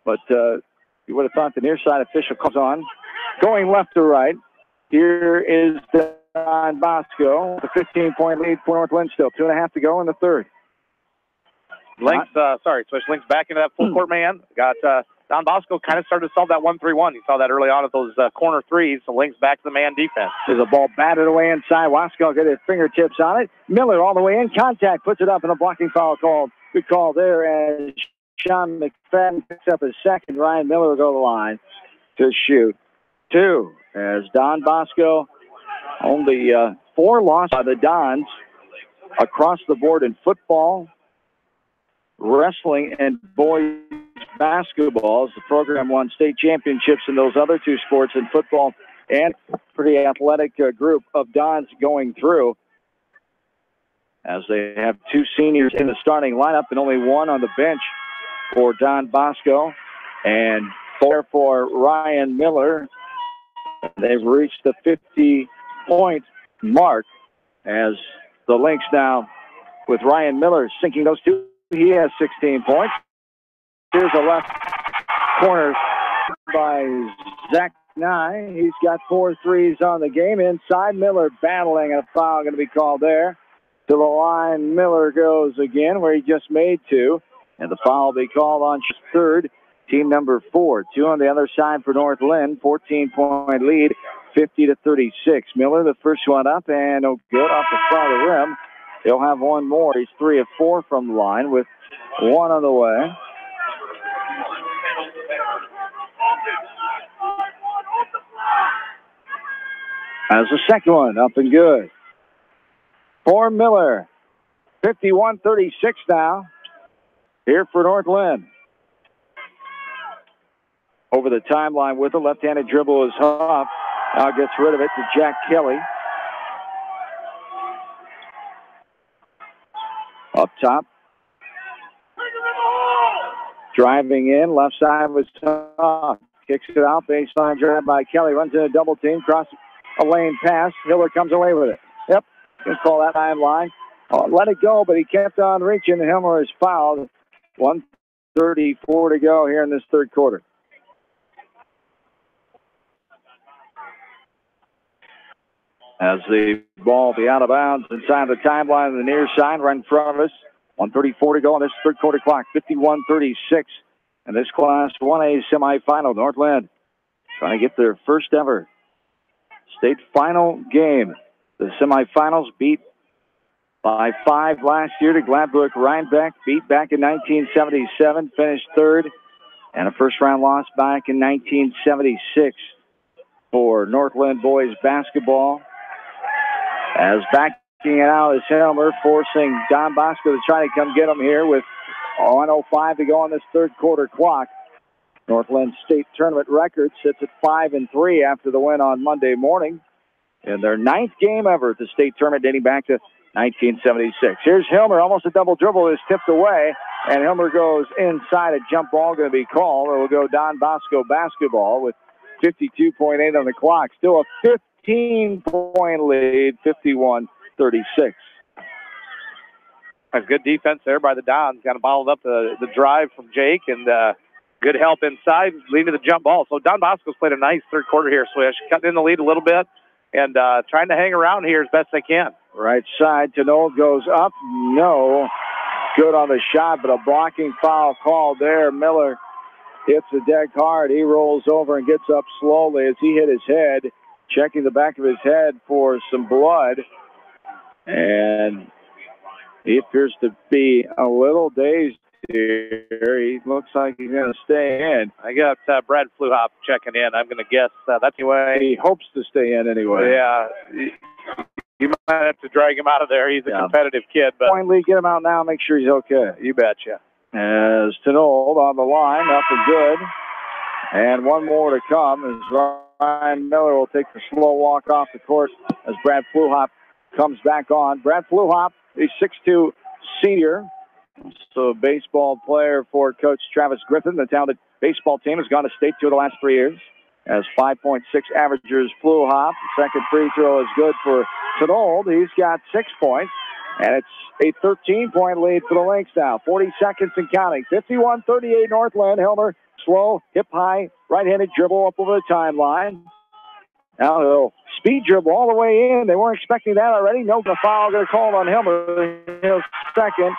but you would have thought the near side official comes on. Going left to right, here is Don Bosco, the 15-point lead for North-Linn still. 2.5 to go in the third. Switch links back into that full court man. Got Don Bosco kind of started to solve that 1-3-1. You saw that early on at those corner threes. So links back to the man defense. There's a ball batted away inside. Wasco got his fingertips on it. Miller all the way in contact, puts it up, and a blocking foul called. Good call there as Sean McFadden picks up his second. Ryan Miller will go to the line to shoot 2. As Don Bosco on the 4 loss by the Dons across the board in football, wrestling, and boys basketball. The program won state championships in those other 2 sports in football, and pretty athletic group of Dons going through, as they have 2 seniors in the starting lineup and only 1 on the bench for Don Bosco and 4 for Ryan Miller. They've reached the 50-point mark as the Lynx now with Ryan Miller sinking those 2. He has 16 points. Here's a left corner by Zach Nye. He's got 4 threes on the game. Inside, Miller battling, and a foul going to be called there. To the line, Miller goes again where he just made 2. And the foul will be called on third. Team number 4. 2 on the other side for North-Linn. 14-point lead, 50-36. Miller, the first one up, and no good off the front of the rim. He'll have 1 more. He's 3 of 4 from the line with 1 on the way. As the second one up and good for Miller. 51-36 now here for North-Linn. Over the timeline with a left-handed dribble is Huff. Now gets rid of it to Jack Kelly. Up top. Driving in, left side was Huff. Kicks it out, baseline drive by Kelly. Runs in a double team, cross a lane pass. Miller comes away with it. Yep, can call that line. Let it go, but he kept on reaching. Hilmer is fouled. 1:34 to go here in this third quarter. As the ball be out of bounds inside the timeline on the near side, right in front of us. 1:34 to go on this third quarter clock. 51-36. And this Class 1A semifinal, North-Linn trying to get their first ever state final game. The semifinals beat by 5 last year to Gladbrook Rhinebeck, beat back in 1977, finished third, and a first-round loss back in 1976 for North-Linn boys basketball. As backing it out is Hilmer, forcing Don Bosco to try to come get him here with 1:05 to go on this third quarter clock. Northland State Tournament record sits at 5-3 after the win on Monday morning. In their 9th game ever at the state tournament dating back to 1976. Here's Hilmer, almost a double dribble, is tipped away, and Hilmer goes inside. A jump ball going to be called. It will go Don Bosco basketball with 52.8 on the clock. Still a 15-point lead, 51-36. A good defense there by the Dons. Kind of bottled up the drive from Jake, and good help inside, leading to the jump ball. So Don Bosco's played a nice third quarter here, Swish. Cutting in the lead a little bit and trying to hang around here as best they can. Right side, Tanold goes up. No. Good on the shot, but a blocking foul called there. Miller hits the deck hard. He rolls over and gets up slowly as he hit his head, checking the back of his head for some blood. And he appears to be a little dazed here. He looks like he's going to stay in. I got Brad Fluhop checking in. I'm going to guess that's the way. He hopes to stay in anyway. Yeah. You might have to drag him out of there. He's a competitive kid. But Point lead, get him out now. Make sure he's okay. You betcha. As Tanold on the line, up and good. And one more to come as Ryan Miller will take the slow walk off the court as Brad Fluhop comes back on. Brad Fluhop, a 6'2" senior. So a baseball player for Coach Travis Griffin. The talented baseball team has gone to state 2 of the last 3 years. As 5.6 averagers Fluhop. The second free throw is good for Tanold. He's got 6 points. And it's a 13-point lead for the Lynx now. 40 seconds and counting. 51-38 Northland. Hilmer, slow, hip-high, right-handed dribble up over the timeline. Now he'll speed dribble all the way in. They weren't expecting that already. No foul going to call on Hilmer. He'll second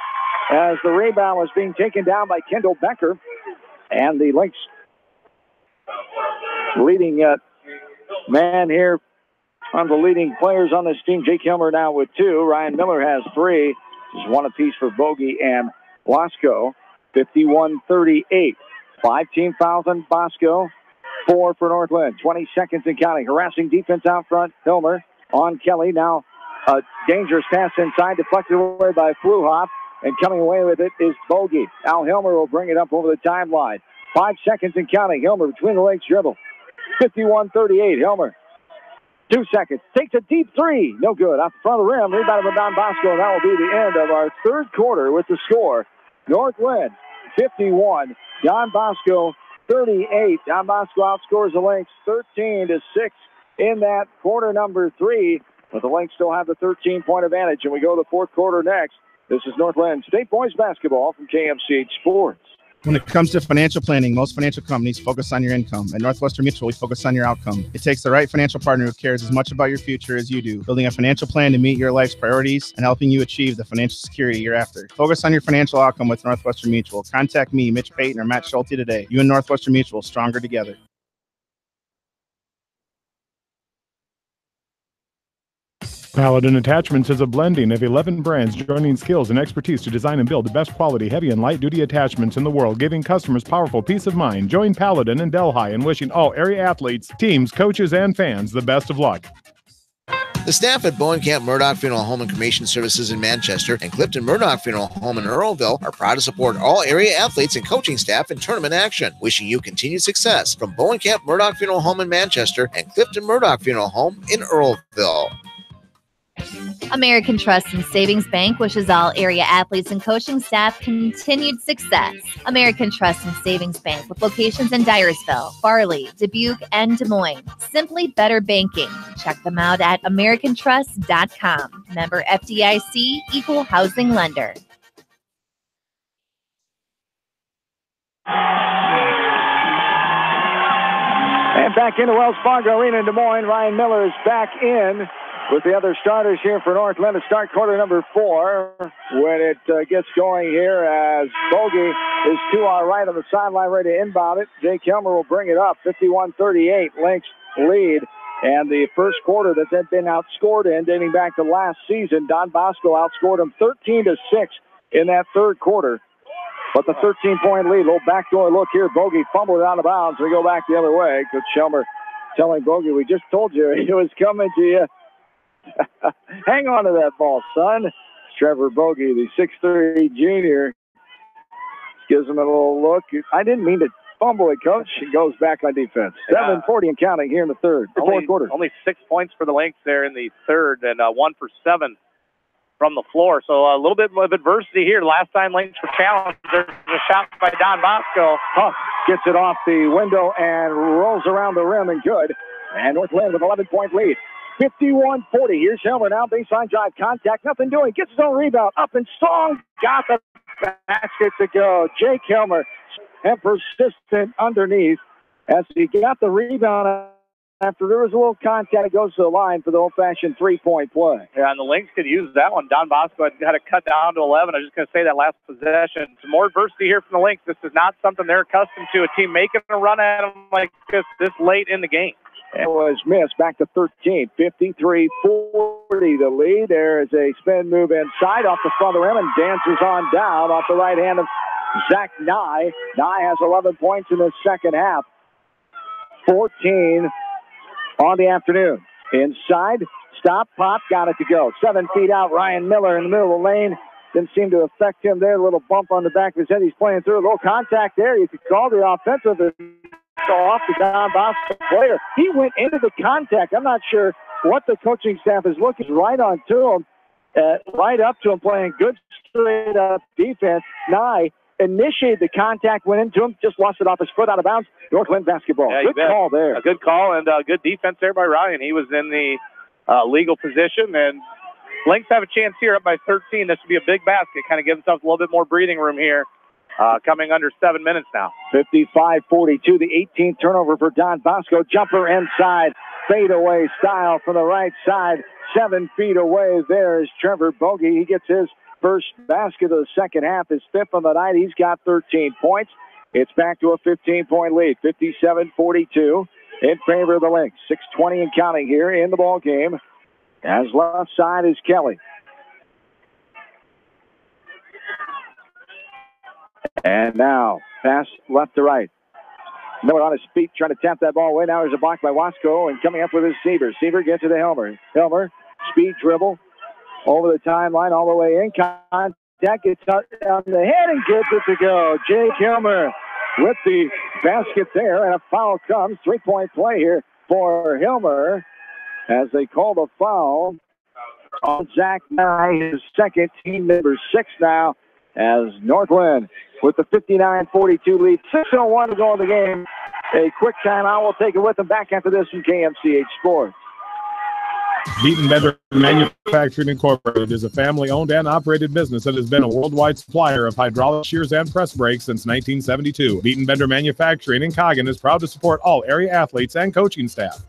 as the rebound was being taken down by Kendall Becker. And the Lynx leading man here, one of the leading players on this team, Jake Hilmer now with 2. Ryan Miller has 3. Just one apiece for Bogey and Bosco. 51-38. 5 team fouls on Bosco. 4 for Northland. 20 seconds and counting. Harassing defense out front. Hilmer on Kelly. Now a dangerous pass inside, deflected away by Fluhop. And coming away with it is Bogey. Al Hilmer will bring it up over the timeline. 5 seconds and counting. Hilmer between the legs dribble. 51-38. Hilmer. 2 seconds. Takes a deep 3. No good. Off the front of the rim. Rebound of Don Bosco. And that will be the end of our third quarter with the score. Northland 51. Don Bosco 38. Don Bosco outscores the Lynx 13-6 in that quarter number 3. But the Lynx still have the 13-point advantage. And we go to the fourth quarter next. This is Northland State Boys Basketball from KMCH Sports. When it comes to financial planning, most financial companies focus on your income. At Northwestern Mutual, we focus on your outcome. It takes the right financial partner who cares as much about your future as you do, building a financial plan to meet your life's priorities and helping you achieve the financial security you're after. Focus on your financial outcome with Northwestern Mutual. Contact me, Mitch Payton, or Matt Schulte today. You and Northwestern Mutual, stronger together. Paladin Attachments is a blending of 11 brands joining skills and expertise to design and build the best quality heavy and light duty attachments in the world, giving customers powerful peace of mind. Join Paladin and Delhi in wishing all area athletes, teams, coaches, and fans the best of luck. The staff at Bowen Camp Murdoch Funeral Home and Cremation Services in Manchester and Clifton Murdoch Funeral Home in Earlville are proud to support all area athletes and coaching staff in tournament action. Wishing you continued success from Bowen Camp Murdoch Funeral Home in Manchester and Clifton Murdoch Funeral Home in Earlville. American Trust and Savings Bank wishes all area athletes and coaching staff continued success. American Trust and Savings Bank with locations in Dyersville, Farley, Dubuque, and Des Moines. Simply better banking. Check them out at americantrust.com. Member FDIC, equal housing lender. And back into Wells Fargo Arena in Des Moines. Ryan Miller is back in with the other starters here for Northland to start quarter number 4 when it gets going here as Bogey is to our right on the sideline ready to inbound it. Jake Hilmer will bring it up. 51-38 Lynx lead. And the first quarter that they've been outscored in dating back to last season, Don Bosco outscored them 13-6 in that third quarter. But the 13-point lead, little backdoor look here. Bogey fumbled out of bounds. We go back the other way. Coach Hilmer telling Bogey, we just told you it was coming to you. Hang on to that ball, son. Trevor Bogey, the 6'3" junior, gives him a little look. I didn't mean to fumble it, Coach. He goes back on defense. 7:40 and counting here in the fourth quarter. Only 6 points for the Lynx there in the third, and 1 for 7 from the floor. So a little bit of adversity here. Last time Lynx were challenged, there's a shot by Don Bosco. Huff gets it off the window and rolls around the rim and good. And Northland with 11-point lead. 51-40. Here's Helmer now. Baseline drive contact. Nothing doing. Gets his own rebound. Up and strong. Got the basket to go. Jake Helmer and persistent underneath as he got the rebound after there was a little contact. It goes to the line for the old-fashioned three-point play. Yeah, and the Lynx could use that one. Don Bosco had to cut down to 11. I was just going to say that last possession. Some more adversity here from the Lynx. This is not something they're accustomed to, a team making a run at them like this late in the game. It was missed. Back to 13. 53-40 the lead. There is a spin move inside off the front of the rim and dances on down off the right hand of Zach Nye. Nye has 11 points in the second half. 14 on the afternoon. Inside, stop, pop, got it to go. 7 feet out, Ryan Miller in the middle of the lane. Didn't seem to affect him there. A little bump on the back of his head. He's playing through a little contact there. You could call the offensive. So off the Don Bosco player. He went into the contact. I'm not sure what the coaching staff is looking right on to him, right up to him, playing good straight up defense. Nye initiated the contact, went into him, just lost it off his foot out of bounds. Northland basketball. Yeah, good call there. A good call and good defense there by Ryan. He was in the legal position, and Lynx have a chance here up by 13. This would be a big basket. Kind of give themselves a little bit more breathing room here. Coming under 7 minutes now. 55-42, the 18th turnover for Don Bosco. Jumper inside, fadeaway style from the right side. 7 feet away there is Trevor Bogey. He gets his first basket of the second half, his fifth on the night. He's got 13 points. It's back to a 15-point lead, 57-42 in favor of the Lynx. 6:20 and counting here in the ball game. As left side is Kelly. And now, pass left to right. Miller on his feet, trying to tap that ball away. Now there's a block by Wasco, and coming up with his Seaver. Seaver gets it to Helmer. Helmer, speed dribble, over the timeline, all the way in. Contact, gets out on the head and gets it to go. Jake Helmer with the basket there, and a foul comes. 3-point play here for Helmer as they call the foul on Zach Nye, his second, team number 6 now, as Northland with the 59-42 lead. 6:01 to go in the game. A quick timeout. We'll take it with them back after this from KMCH Sports. Beaton Bender Manufacturing Incorporated is a family-owned and operated business that has been a worldwide supplier of hydraulic shears and press brakes since 1972. Beaton Bender Manufacturing in Coggin is proud to support all area athletes and coaching staff.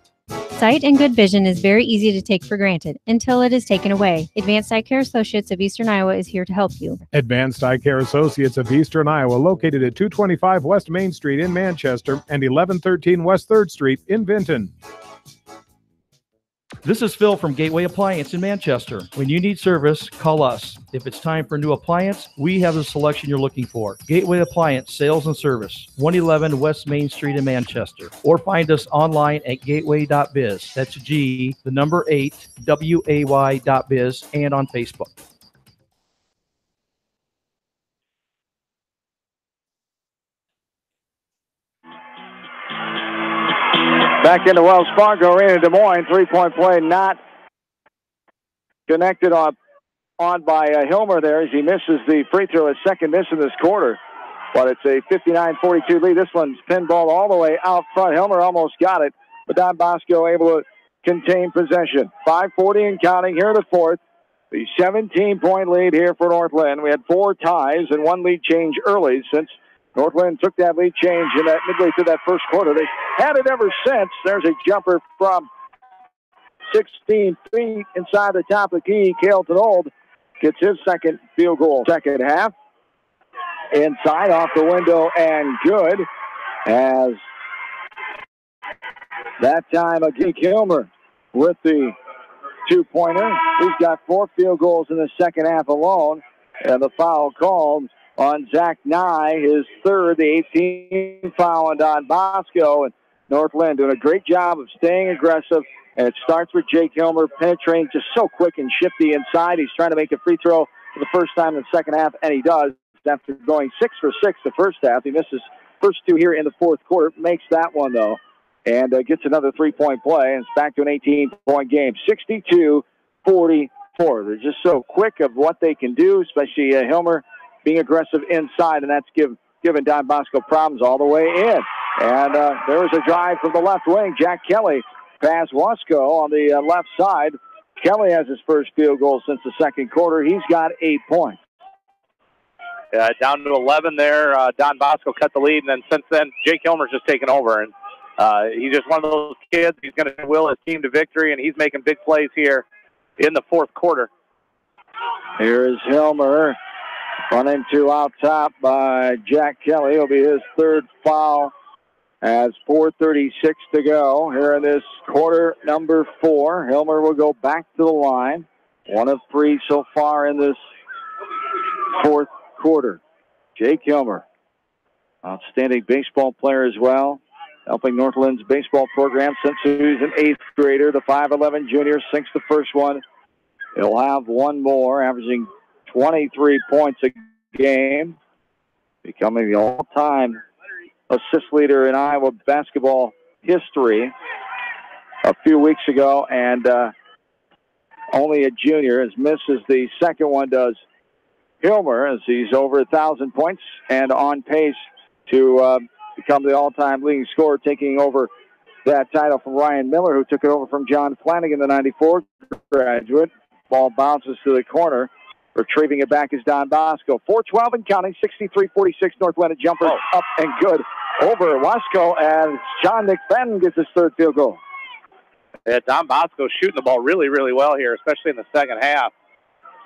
Sight and good vision is very easy to take for granted until it is taken away. Advanced Eye Care Associates of Eastern Iowa is here to help you. Advanced Eye Care Associates of Eastern Iowa, located at 225 West Main Street in Manchester and 1113 West 3rd Street in Vinton. This is Phil from Gateway Appliance in Manchester. When you need service, call us. If it's time for a new appliance, we have the selection you're looking for. Gateway Appliance Sales and Service, 111 West Main Street in Manchester. Or find us online at gateway.biz. That's G, the number 8, WAY.biz, and on Facebook. Back into Wells Fargo Arena, Des Moines. 3-point play not connected on by Hilmer there as he misses the free throw, his second miss in this quarter. But it's a 59-42 lead. This one's pinballed all the way out front. Hilmer almost got it, but Don Bosco able to contain possession. 5:40 and counting here in the fourth. The 17-point lead here for Northland. We had 4 ties and 1 lead change early since Northland took that lead change in that midway through that first quarter. They had it ever since. There's a jumper from 16 feet inside the top of the key. Carlton Old gets his second field goal. Second half. Inside off the window and good. As that time again, Kilmer with the 2-pointer. He's got 4 field goals in the second half alone. And the foul called on Zach Nye, his third, the 18th foul on Don Bosco. And Northland doing a great job of staying aggressive. And it starts with Jake Hilmer penetrating just so quick and shifty inside. He's trying to make a free throw for the first time in the second half, and he does. After going 6 for 6 the first half, he misses first two here in the fourth quarter. Makes that one, though, and gets another 3-point play, and it's back to an 18-point game. 62-44. They're just so quick of what they can do, especially Hilmer being aggressive inside, and that's giving Don Bosco problems all the way in. And there was a drive from the left wing. Jack Kelly past Wasco on the left side. Kelly has his first field goal since the second quarter. He's got 8 points. Down to 11 there. Don Bosco cut the lead, and then since then, Jake Hilmer's just taken over. And he's just one of those kids. He's going to will his team to victory, and he's making big plays here in the fourth quarter. Here is Hilmer. Run into out top by Jack Kelly. It'll be his third foul as 4:36 to go here in this quarter number 4. Hilmer will go back to the line. 1 of 3 so far in this fourth quarter. Jake Hilmer, outstanding baseball player as well, helping Northland's baseball program since he was an 8th grader. The 5'11 junior sinks the first one. He'll have one more, averaging 23 points a game, becoming the all-time assist leader in Iowa basketball history a few weeks ago, and only a junior. As misses the second one does Hilmer, as he's over 1,000 points and on pace to become the all-time leading scorer, taking over that title from Ryan Miller, who took it over from John Flanagan, the 94 graduate. Ball bounces to the corner. Retrieving it back is Don Bosco. 4:12 and counting, 63-46. North-Linn jumper up and good over Wasco, and John McFadden gets his third field goal. Yeah, Don Bosco shooting the ball really, really well here, especially in the second half.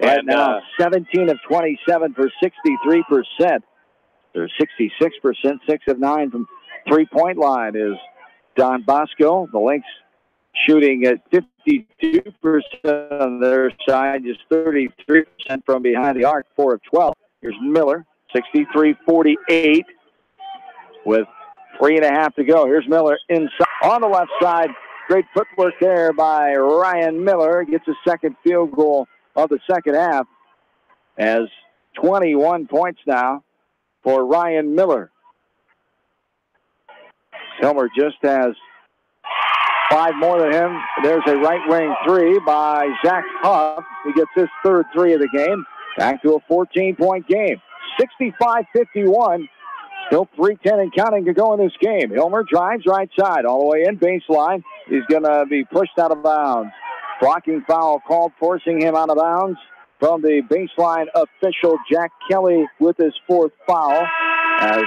Right now, 17 of 27 for 63%. There's 66%, 6 of 9 from three-point line is Don Bosco. The Lynx shooting at 52% on their side, just 33% from behind the arc, 4 of 12. Here's Miller, 63-48 with 3.5 to go. Here's Miller inside on the left side. Great footwork there by Ryan Miller. Gets his second field goal of the second half, as 21 points now for Ryan Miller. Hilmer just has 5 more than him. There's a right wing 3 by Zach Huff. He gets his third 3 of the game. Back to a 14-point game. 65-51. Still 3:10 and counting to go in this game. Hilmer drives right side all the way in baseline. He's going to be pushed out of bounds. Blocking foul called, forcing him out of bounds from the baseline official, Jack Kelly, with his 4th foul, as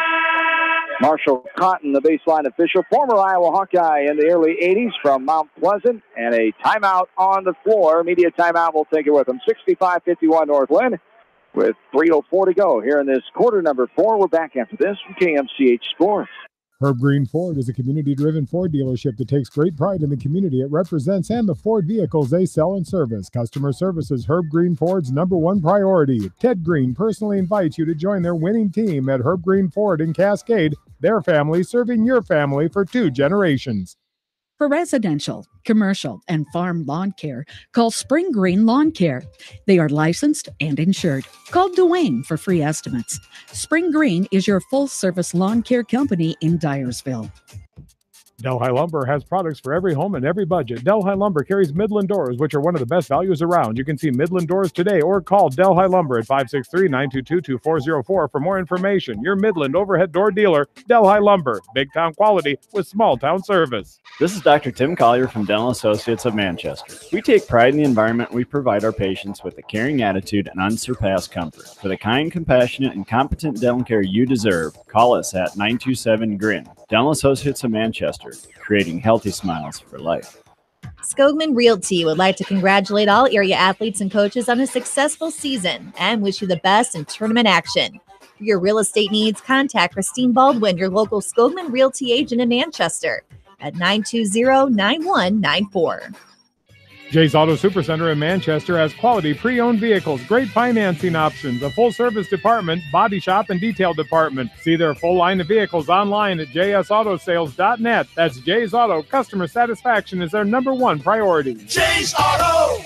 Marshall Cotton, the baseline official, former Iowa Hawkeye in the early 80s from Mount Pleasant, and a timeout on the floor. Media timeout will take it with him. 65-51 North-Linn with 3:04 to go here in this quarter number 4. We're back after this from KMCH Sports. Herb Green Ford is a community-driven Ford dealership that takes great pride in the community it represents and the Ford vehicles they sell and service. Customer service is Herb Green Ford's #1 priority. Ted Green personally invites you to join their winning team at Herb Green Ford in Cascade, their family serving your family for 2 generations. For residential, commercial, and farm lawn care, call Spring Green Lawn Care. They are licensed and insured. Call Dwayne for free estimates. Spring Green is your full-service lawn care company in Dyersville. Delhi Lumber has products for every home and every budget. Delhi Lumber carries Midland doors, which are one of the best values around. You can see Midland doors today or call Delhi Lumber at 563-922-2404 for more information. Your Midland overhead door dealer, Delhi Lumber. Big town quality with small town service. This is Dr. Tim Collier from Dental Associates of Manchester. We take pride in the environment we provide our patients with a caring attitude and unsurpassed comfort. For the kind, compassionate, and competent dental care you deserve, call us at 927-GRIN. Dental Associates of Manchester, creating healthy smiles for life. Skogman Realty would like to congratulate all area athletes and coaches on a successful season and wish you the best in tournament action. For your real estate needs, contact Christine Baldwin, your local Skogman Realty agent in Manchester, at 920-9194. Jay's Auto Supercenter in Manchester has quality pre-owned vehicles, great financing options, a full-service department, body shop, and detail department. See their full line of vehicles online at jsautosales.net. That's Jay's Auto. Customer satisfaction is their #1 priority. Jay's Auto!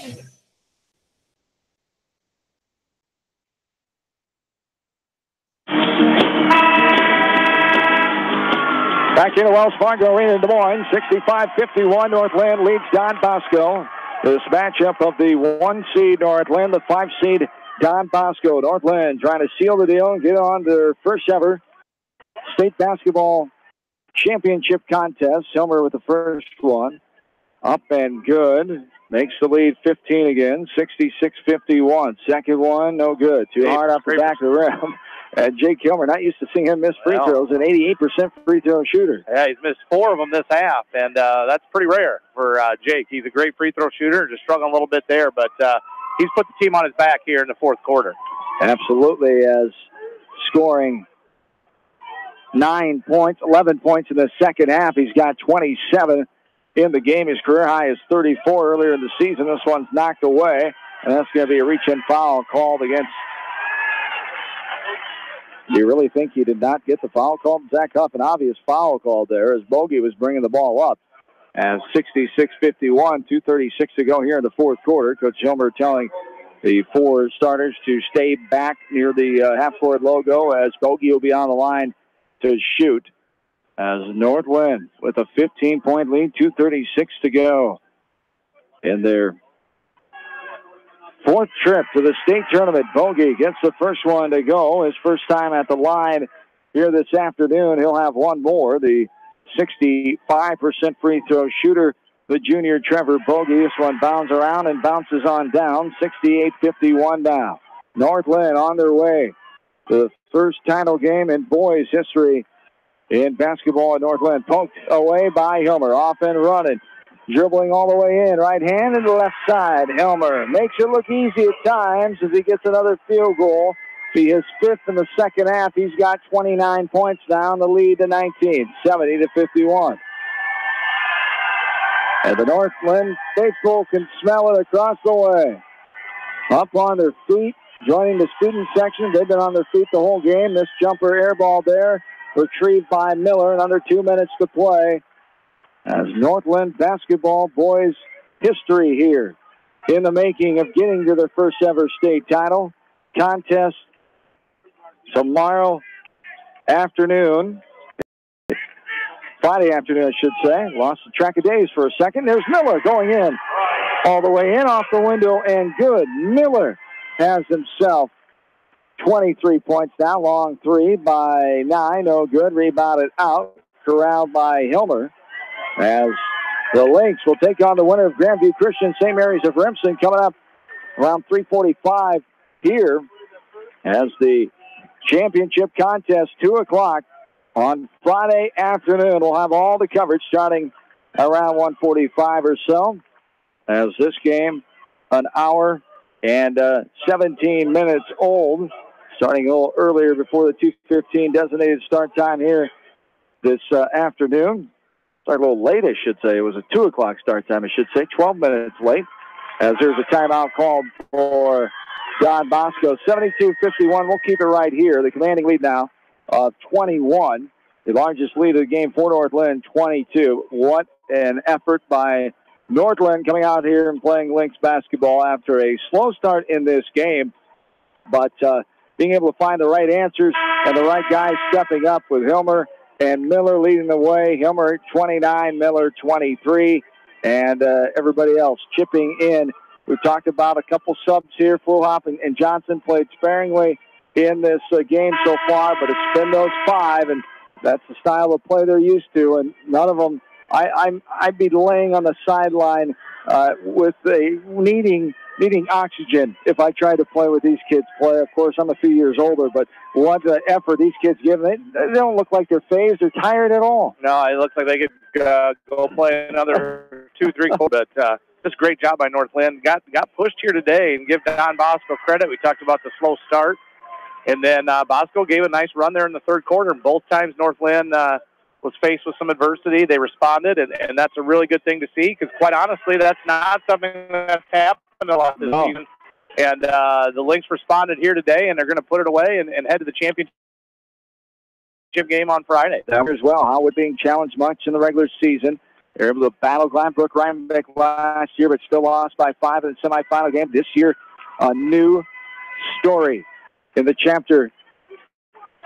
Back into Wells Fargo Arena in Des Moines, 65-51. North.Linn leads Don Bosco. This matchup of the 1 seed North.Linn, the 5 seed Don Bosco. North.Linn trying to seal the deal and get on their first ever state basketball championship contest. Hilmer with the first one. Up and good. Makes the lead 15 again, 66-51. Second one, no good. Too hard off the back of the rim. And Jake Hilmer, not used to seeing him miss free throws, an 88% free throw shooter. Yeah, he's missed 4 of them this half, and that's pretty rare for Jake. He's a great free throw shooter, just struggling a little bit there, but he's put the team on his back here in the fourth quarter. Absolutely, as scoring 9 points, 11 points in the second half. He's got 27 in the game. His career high is 34 earlier in the season. This one's knocked away, and that's going to be a reach-in foul called against. Do you really think he did not get the foul called? Zach Huff, an obvious foul called there as Bogey was bringing the ball up. And 66-51, 2:36 to go here in the fourth quarter. Coach Hilmer telling the 4 starters to stay back near the half-court logo as Bogey will be on the line to shoot. As North.Linn with a 15-point lead, 2:36 to go in their fourth trip to the state tournament. Bogey gets the first one to go. His first time at the line here this afternoon. He'll have one more. The 65% free throw shooter, the junior Trevor Bogey. This one bounds around and bounces on down. 68-51 now. North.Linn on their way to the first title game in boys history in basketball at North.Linn. Poked away by Hilmer. Off and running. Dribbling all the way in. Right hand and the left side. Hilmer makes it look easy at times as he gets another field goal. Be his 5th in the second half. He's got 29 points now in the lead to 19. 70-51. And the North.Linn faithful can smell it across the way. Up on their feet. Joining the student section. They've been on their feet the whole game. This jumper air ball there. Retrieved by Miller and under 2 minutes to play. As North.Linn basketball boys history here in the making of getting to their first ever state title. Contest tomorrow afternoon. Friday afternoon, I should say. Lost the track of days for a second. There's Miller going in. All the way in, off the window, and good. Miller has himself 23 points now. Long 3 by 9. No good. Rebounded out. Corralled by Hilmer. As the Lynx will take on the winner of Grandview Christian St. Mary's of Remsen coming up around 3:45 here as the championship contest, 2 o'clock on Friday afternoon. We'll have all the coverage starting around 1:45 or so as this game an hour and 17 minutes old, starting a little earlier before the 2:15 designated start time here this afternoon. Started a little late, I should say. It was a 2 o'clock start time, I should say. 12 minutes late as there's a timeout called for Don Bosco. 72-51. We'll keep it right here. The commanding lead now of 21. The largest lead of the game for North.Linn, 22. What an effort by North.Linn coming out here and playing Lynx basketball after a slow start in this game. But being able to find the right answers and the right guys stepping up with Hilmer and Miller leading the way. Hilmer 29, Miller 23, and everybody else chipping in. We've talked about a couple subs here. Fullhop and Johnson played sparingly in this game so far, but it's been those 5, and that's the style of play they're used to, and none of them. I'd be laying on the sideline with needing oxygen if I tried to play with these kids play. Of course, I'm a few years older, but what effort these kids give. They don't look like they're phased or tired at all. No, it looks like they could go play another 2-3 quarters. But just great job by North.Linn. Got pushed here today, and give Don Bosco credit. We talked about the slow start. And then Bosco gave a nice run there in the third quarter. And both times North.Linn was faced with some adversity. They responded, and that's a really good thing to see because, quite honestly, that's not something that's happened a lot this season. And the Lynx responded here today, and they're going to put it away and head to the championship game on Friday. As well, Howard being challenged much in the regular season. They're able to battle Gladbrook Rhinebeck last year, but still lost by 5 in the semifinal game. This year, a new story in the chapter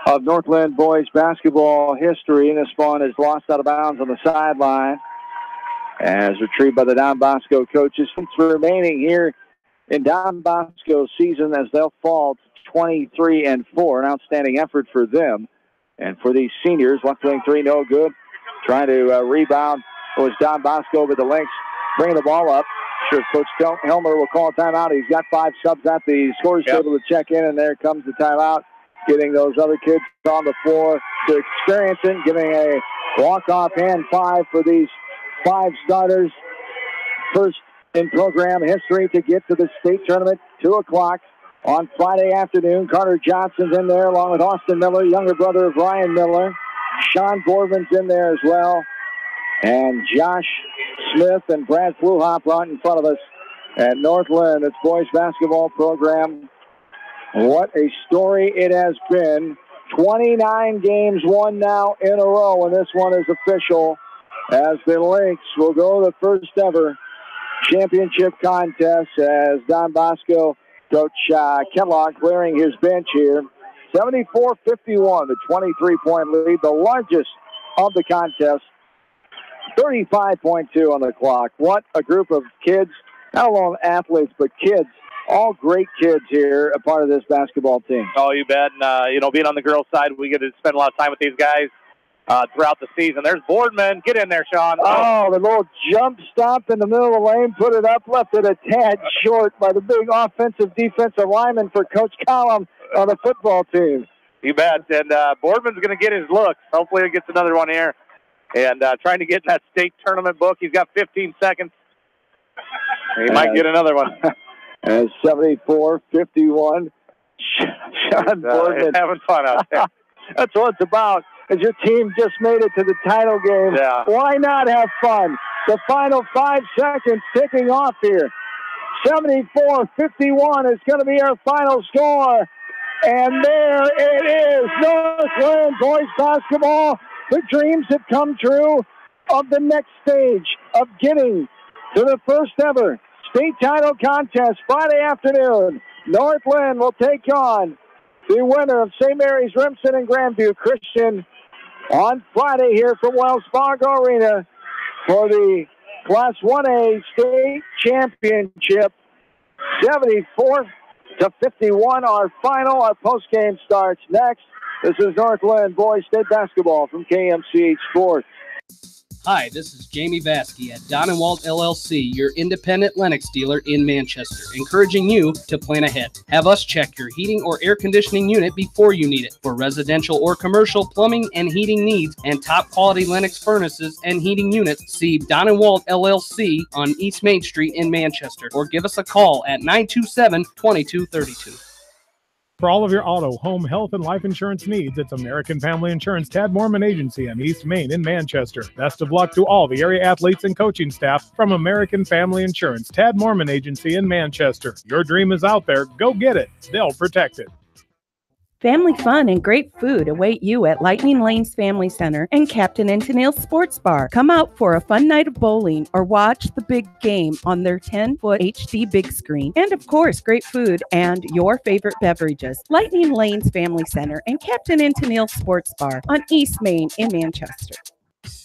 of Northland boys basketball history. This one is lost out of bounds on the sideline as retrieved by the Don Bosco coaches. It's remaining here in Don Bosco's season as they'll fall to 23-4. An outstanding effort for them. And for these seniors, left wing three, no good. Trying to rebound was Don Bosco with the Lynx, bringing the ball up. Sure, Coach Helmer will call a timeout. He's got 5 subs at the scores table to check in, and there comes the timeout, getting those other kids on the floor to experience it, giving a walk-off hand 5 for these 5 starters. First in program history to get to the state tournament, 2 o'clock on Friday afternoon. Carter Johnson's in there along with Austin Miller, younger brother of Ryan Miller. Sean Borman's in there as well. And Josh Smith and Brad Fluhop right in front of us at Northland. It's boys basketball program. What a story it has been. 29 games won now in a row, and this one is official as the Lynx will go the first ever championship contest as Don Bosco, Coach Kellogg clearing his bench here. 74-51, the 23-point lead, the largest of the contest. 35.2 on the clock. What a group of kids, not only athletes, but kids, all great kids here, a part of this basketball team. Oh, you bet. And, being on the girls' side, we get to spend a lot of time with these guys throughout the season. There's Boardman. Get in there, Sean. Oh, the little jump stop in the middle of the lane, put it up, left it a tad short by the big defensive lineman for Coach Collum on the football team. You bet. And Boardman's going to get his looks. Hopefully he gets another one here. And trying to get in that state tournament book. He's got 15 seconds. He might get another one. As 74-51. Sean Boardman. Having fun out there. That's what it's about. As your team just made it to the title game, why not have fun? The final 5 seconds ticking off here. 74-51 is going to be our final score. And there it is. Northland boys basketball. The dreams have come true of the next stage of getting to the first ever state title contest Friday afternoon. Northland will take on the winner of St. Mary's Remsen and Grandview Christian on Friday here from Wells Fargo Arena for the Class 1A state championship. 74-51, our final. Our postgame starts next. This is Northland boys state basketball from KMCH Sports. Hi, this is Jamie Vasky at Don & Walt LLC, your independent Lennox dealer in Manchester, encouraging you to plan ahead. Have us check your heating or air conditioning unit before you need it. For residential or commercial plumbing and heating needs and top quality Lennox furnaces and heating units, see Don & Walt LLC on East Main Street in Manchester, or give us a call at 927-2232. For all of your auto, home, health, and life insurance needs, it's American Family Insurance Tad Mormon Agency on East Main in Manchester. Best of luck to all the area athletes and coaching staff from American Family Insurance Tad Mormon Agency in Manchester. Your dream is out there. Go get it. They'll protect it. Family fun and great food await you at Lightning Lanes Family Center and Captain and Tennille's Sports Bar. Come out for a fun night of bowling or watch the big game on their 10-foot HD big screen. And of course, great food and your favorite beverages. Lightning Lanes Family Center and Captain and Tennille's Sports Bar on East Main in Manchester.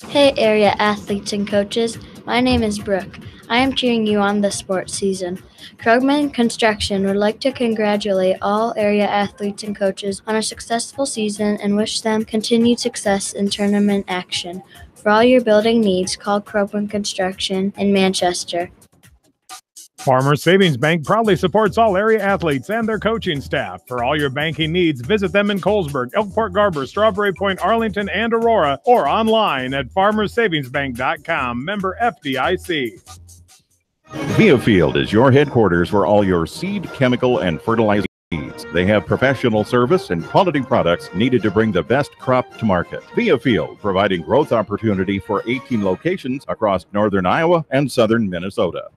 Hey area athletes and coaches, my name is Brooke. I am cheering you on this sports season. Krugman Construction would like to congratulate all area athletes and coaches on a successful season and wish them continued success in tournament action. For all your building needs, call Krugman Construction in Manchester. Farmers Savings Bank proudly supports all area athletes and their coaching staff. For all your banking needs, visit them in Colesburg, Elkport Garber, Strawberry Point, Arlington, and Aurora, or online at farmersavingsbank.com. Member FDIC. Viafield is your headquarters for all your seed, chemical, and fertilizer needs. They have professional service and quality products needed to bring the best crop to market. Viafield, providing growth opportunity for 18 locations across northern Iowa and southern Minnesota.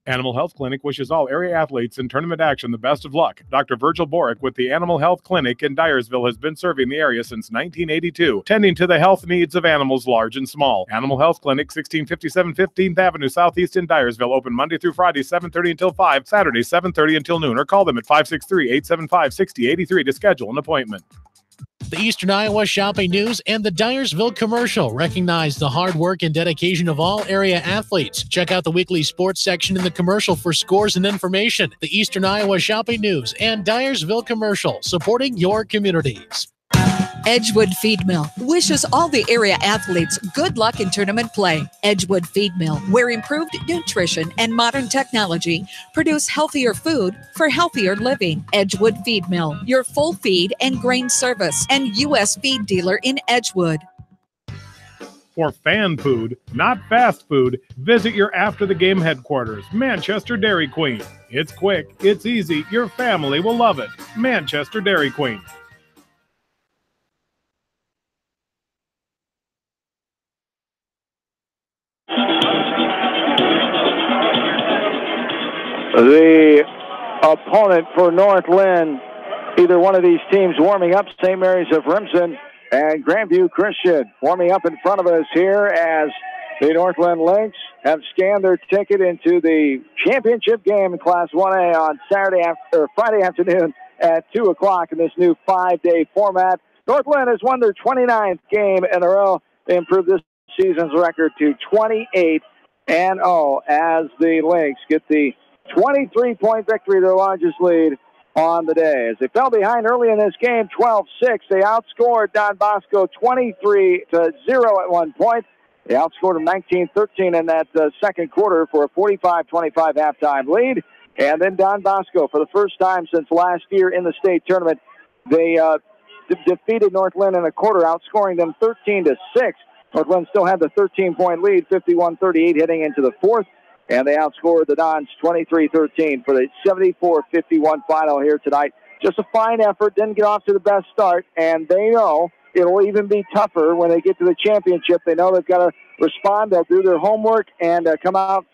Animal Health Clinic wishes all area athletes in tournament action the best of luck. Dr. Virgil Borick with the Animal Health Clinic in Dyersville has been serving the area since 1982, tending to the health needs of animals large and small. Animal Health Clinic, 1657 15th Avenue Southeast in Dyersville, open Monday through Friday, 7:30 until 5, Saturday, 7:30 until noon, or call them at 563-875-6083 to schedule an appointment. The Eastern Iowa Shopping News and the Dyersville Commercial recognize the hard work and dedication of all area athletes. Check out the weekly sports section in the commercial for scores and information. The Eastern Iowa Shopping News and Dyersville Commercial, supporting your communities. Edgewood Feed Mill wishes all the area athletes good luck in tournament play. Edgewood Feed Mill, where improved nutrition and modern technology produce healthier food for healthier living. Edgewood Feed Mill, your full feed and grain service and U.S. feed dealer in Edgewood. For fan food, not fast food, visit your after-the-game headquarters, Manchester Dairy Queen. It's quick, it's easy, your family will love it. Manchester Dairy Queen. The opponent for North-Linn, either one of these teams warming up, St. Mary's of Remsen and Grandview Christian warming up in front of us here as the North-Linn Lynx have scanned their ticket into the championship game in Class 1A on Friday afternoon at 2 o'clock in this new 5-day format. North-Linn has won their 29th game in a row. They improved this season's record to 28-0 as the Lynx get the 23-point victory, their largest lead on the day. As they fell behind early in this game, 12-6, they outscored Don Bosco 23-0 at one point. They outscored them 19-13 in that second quarter for a 45-25 halftime lead. And then Don Bosco, for the first time since last year in the state tournament, they defeated North-Linn in a quarter, outscoring them 13-6. North-Linn still had the 13-point lead, 51-38 heading into the fourth. And they outscored the Dons 23-13 for the 74-51 final here tonight. Just a fine effort, didn't get off to the best start, and they know it'll even be tougher when they get to the championship. They know they've got to respond. They'll do their homework and come out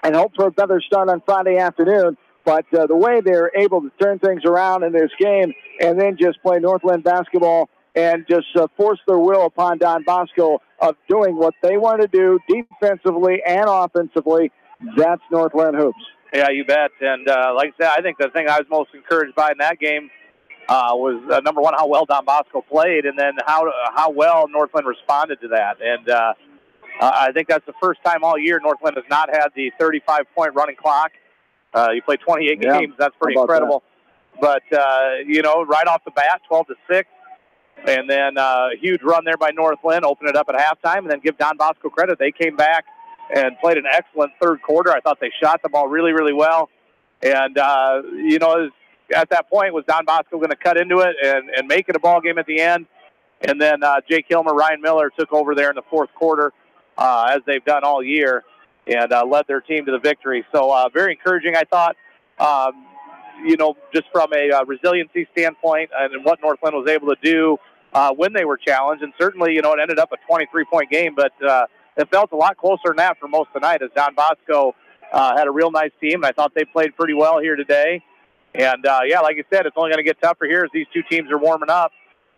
and hope for a better start on Friday afternoon. But the way they're able to turn things around in this game and then just play North-Linn basketball and just force their will upon Don Bosco of doing what they want to do defensively and offensively, that's North-Linn hoops. Yeah, you bet. And like I said, I think the thing I was most encouraged by in that game was, number one, how well Don Bosco played, and then how well North-Linn responded to that. And I think that's the first time all year North-Linn has not had the 35-point running clock. You play 28 games. That's pretty incredible. That? But, right off the bat, 12-6. And then a huge run there by North-Linn, open it up at halftime, and then give Don Bosco credit. They came back and played an excellent third quarter. I thought they shot the ball really, really well. And, at that point, was Don Bosco going to cut into it and make it a ball game at the end? And then Jake Hilmer, Ryan Miller took over there in the fourth quarter, as they've done all year, and led their team to the victory. So very encouraging, I thought, just from a resiliency standpoint and what North-Linn was able to do when they were challenged. And certainly, it ended up a 23-point game, but it felt a lot closer than that for most of the night as Don Bosco had a real nice team. And I thought they played pretty well here today. And, like I said, it's only going to get tougher here as these two teams are warming up.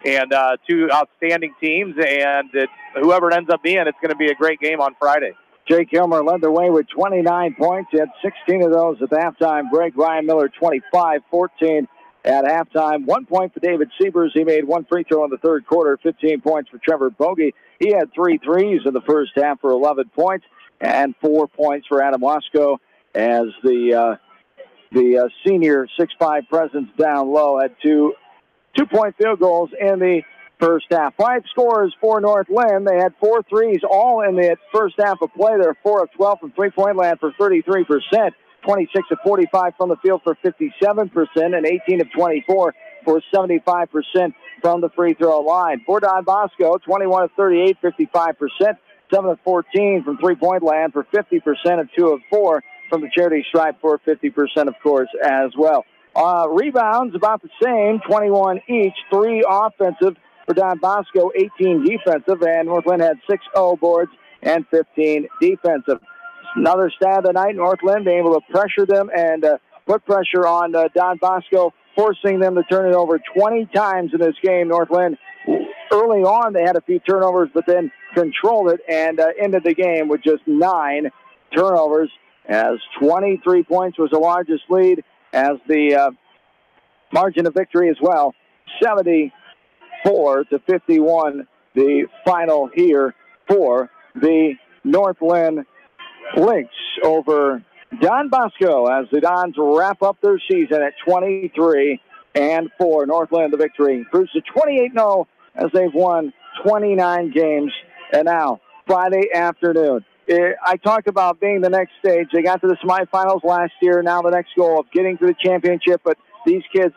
And two outstanding teams. And whoever it ends up being, it's going to be a great game on Friday. Jake Hilmer led the way with 29 points. He had 16 of those at the halftime break. Ryan Miller, 25-14 at halftime. 1 point for David Siebers. He made one free throw in the third quarter. 15 points for Trevor Bogey. He had 3 threes in the first half for 11 points. And 4 points for Adam Wasco as the senior 6'5" presence down low had two-point field goals in the first half. 5 scores for North-Linn. They had 4 threes all in the first half of play. They're 4 of 12 from three-point land for 33%, 26 of 45 from the field for 57%, and 18 of 24 for 75% from the free throw line. For Don Bosco, 21 of 38, 55%, 7 of 14 from three-point land for 50%, and 2 of 4 from the charity stripe for 50%, of course, as well. Rebounds about the same, 21 each, 3 offensive for Don Bosco, 18 defensive, and North-Linn had 6 boards and 15 defensive. Another stat of the night, North-Linn being able to pressure them and put pressure on Don Bosco, forcing them to turn it over 20 times in this game. North-Linn, early on, they had a few turnovers, but then controlled it and ended the game with just 9 turnovers, as 23 points was the largest lead, as the margin of victory as well, 70-59 74-51, the final here for the North-Linn Lynx over Don Bosco as the Dons wrap up their season at 23-4. North-Linn the victory improves to 28-0 as they've won 29 games. And now, Friday afternoon. I talked about being the next stage. They got to the semifinals last year. Now the next goal of getting to the championship. But these kids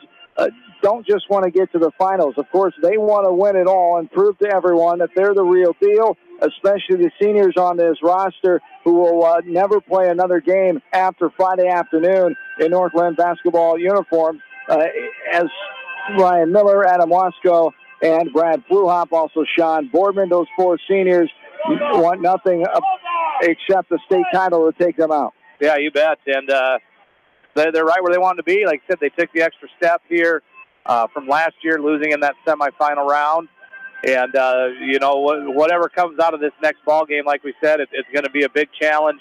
don't just want to get to the finals. Of course, they want to win it all and prove to everyone that they're the real deal, especially the seniors on this roster who will never play another game after Friday afternoon in North-Linn basketball uniforms. As Ryan Miller, Adam Wasco, and Brad Fluhop, also Sean Boardman, those four seniors want nothing except the state title to take them out. Yeah, you bet. And they're right where they wanted to be. Like I said, they took the extra step here from last year, losing in that semifinal round. And, whatever comes out of this next ball game, like we said, it's going to be a big challenge.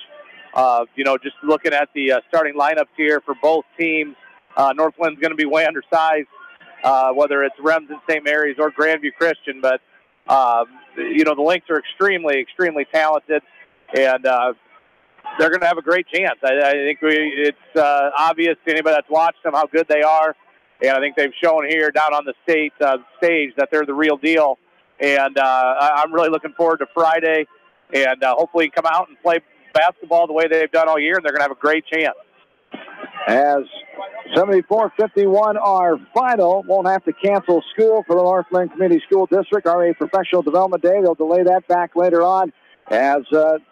Just looking at the starting lineups here for both teams, Northland's going to be way undersized, whether it's Remsen, St. Mary's, or Grandview Christian. But, the Lynx are extremely, extremely talented, and they're going to have a great chance. I think it's obvious to anybody that's watched them how good they are, and I think they've shown here down on the state stage that they're the real deal. And I'm really looking forward to Friday, and hopefully come out and play basketball the way they've done all year, and they're going to have a great chance. As 74-51 our final, won't have to cancel school for the North-Linn Community School District. RA Professional Development Day, they'll delay that back later on as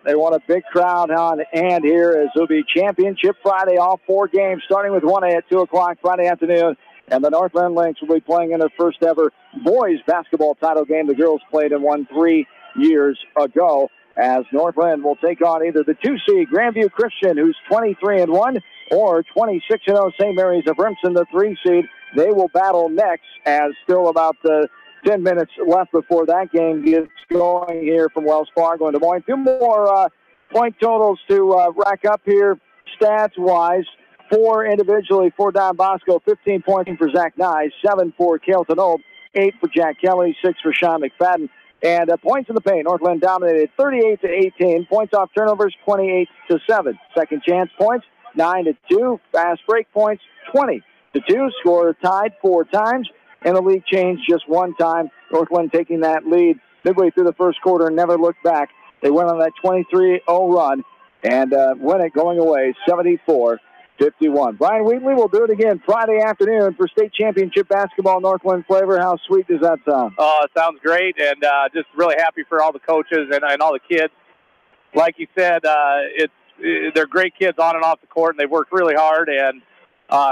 they want a big crowd on hand here as it'll be Championship Friday, all four games, starting with 1A at 2 o'clock Friday afternoon. And the North-Linn Lynx will be playing in their first ever boys basketball title game. The girls played and won 3 years ago as North-Linn will take on either the 2 seed Grandview Christian, who's 23-1, or 26-0 St. Mary's of Remsen, the 3 seed. They will battle next as still about 10 minutes left before that game gets going here from Wells Fargo and Des Moines. 2 more point totals to rack up here stats-wise. 4 individually for Don Bosco, 15 points for Zach Nye, 7 for Kelton Old, 8 for Jack Kelly, 6 for Sean McFadden. And points in the paint, North-Linn dominated 38-18. Points off turnovers, 28-7. Second chance points, 9-2. Fast break points, 20-2. Score tied 4 times, and the lead changed just 1 time. North-Linn taking that lead midway through the first quarter and never looked back. They went on that 23-0 run and win it going away, 74-51. Brian Wheatley will do it again Friday afternoon for state championship basketball North-Linn flavor. How sweet does that sound? Oh, it sounds great, and just really happy for all the coaches and all the kids. Like you said, they're great kids on and off the court, and they've worked really hard, and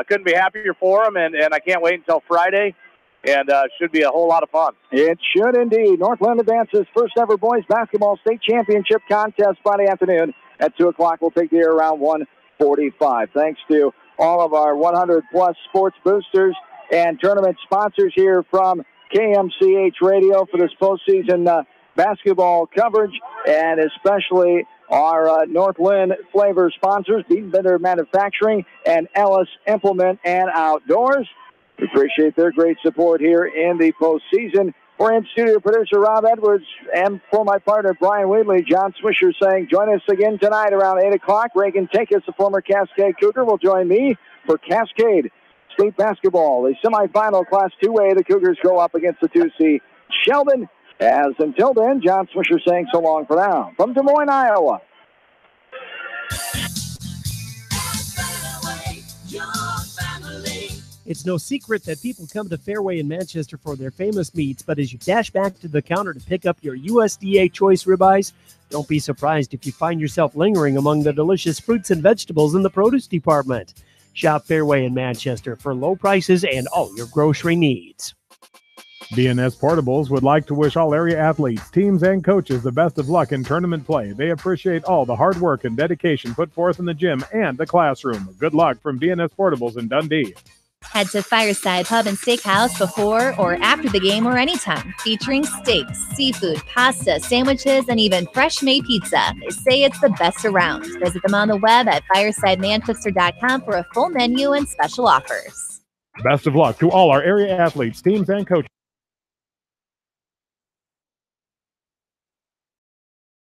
couldn't be happier for them, and I can't wait until Friday, and it should be a whole lot of fun. It should indeed. North-Linn advances first ever boys basketball state championship contest Friday afternoon at 2 o'clock. We'll take the air around 1:45. Thanks to all of our 100-plus sports boosters and tournament sponsors here from KMCH Radio for this postseason basketball coverage, and especially our North-Linn flavor sponsors, Beaton Bender Manufacturing and Ellis Implement and Outdoors. We appreciate their great support here in the postseason. For in-studio producer Rob Edwards and for my partner Brian Wheatley, John Swisher saying, join us again tonight around 8 o'clock. Reagan Takis, the former Cascade Cougar, will join me for Cascade State Basketball. The semifinal Class 2A, the Cougars go up against the 2C Sheldon. As until then, John Swisher saying so long for now. From Des Moines, Iowa. It's no secret that people come to Fairway in Manchester for their famous meats, but as you dash back to the counter to pick up your USDA choice ribeyes, don't be surprised if you find yourself lingering among the delicious fruits and vegetables in the produce department. Shop Fairway in Manchester for low prices and all your grocery needs. DNS Portables would like to wish all area athletes, teams, and coaches the best of luck in tournament play. They appreciate all the hard work and dedication put forth in the gym and the classroom. Good luck from DNS Portables in Dundee. Head to Fireside Pub and Steakhouse before or after the game or anytime, featuring steaks, seafood, pasta, sandwiches, and even fresh-made pizza. They say it's the best around. Visit them on the web at firesidemanchester.com for a full menu and special offers. Best of luck to all our area athletes, teams, and coaches.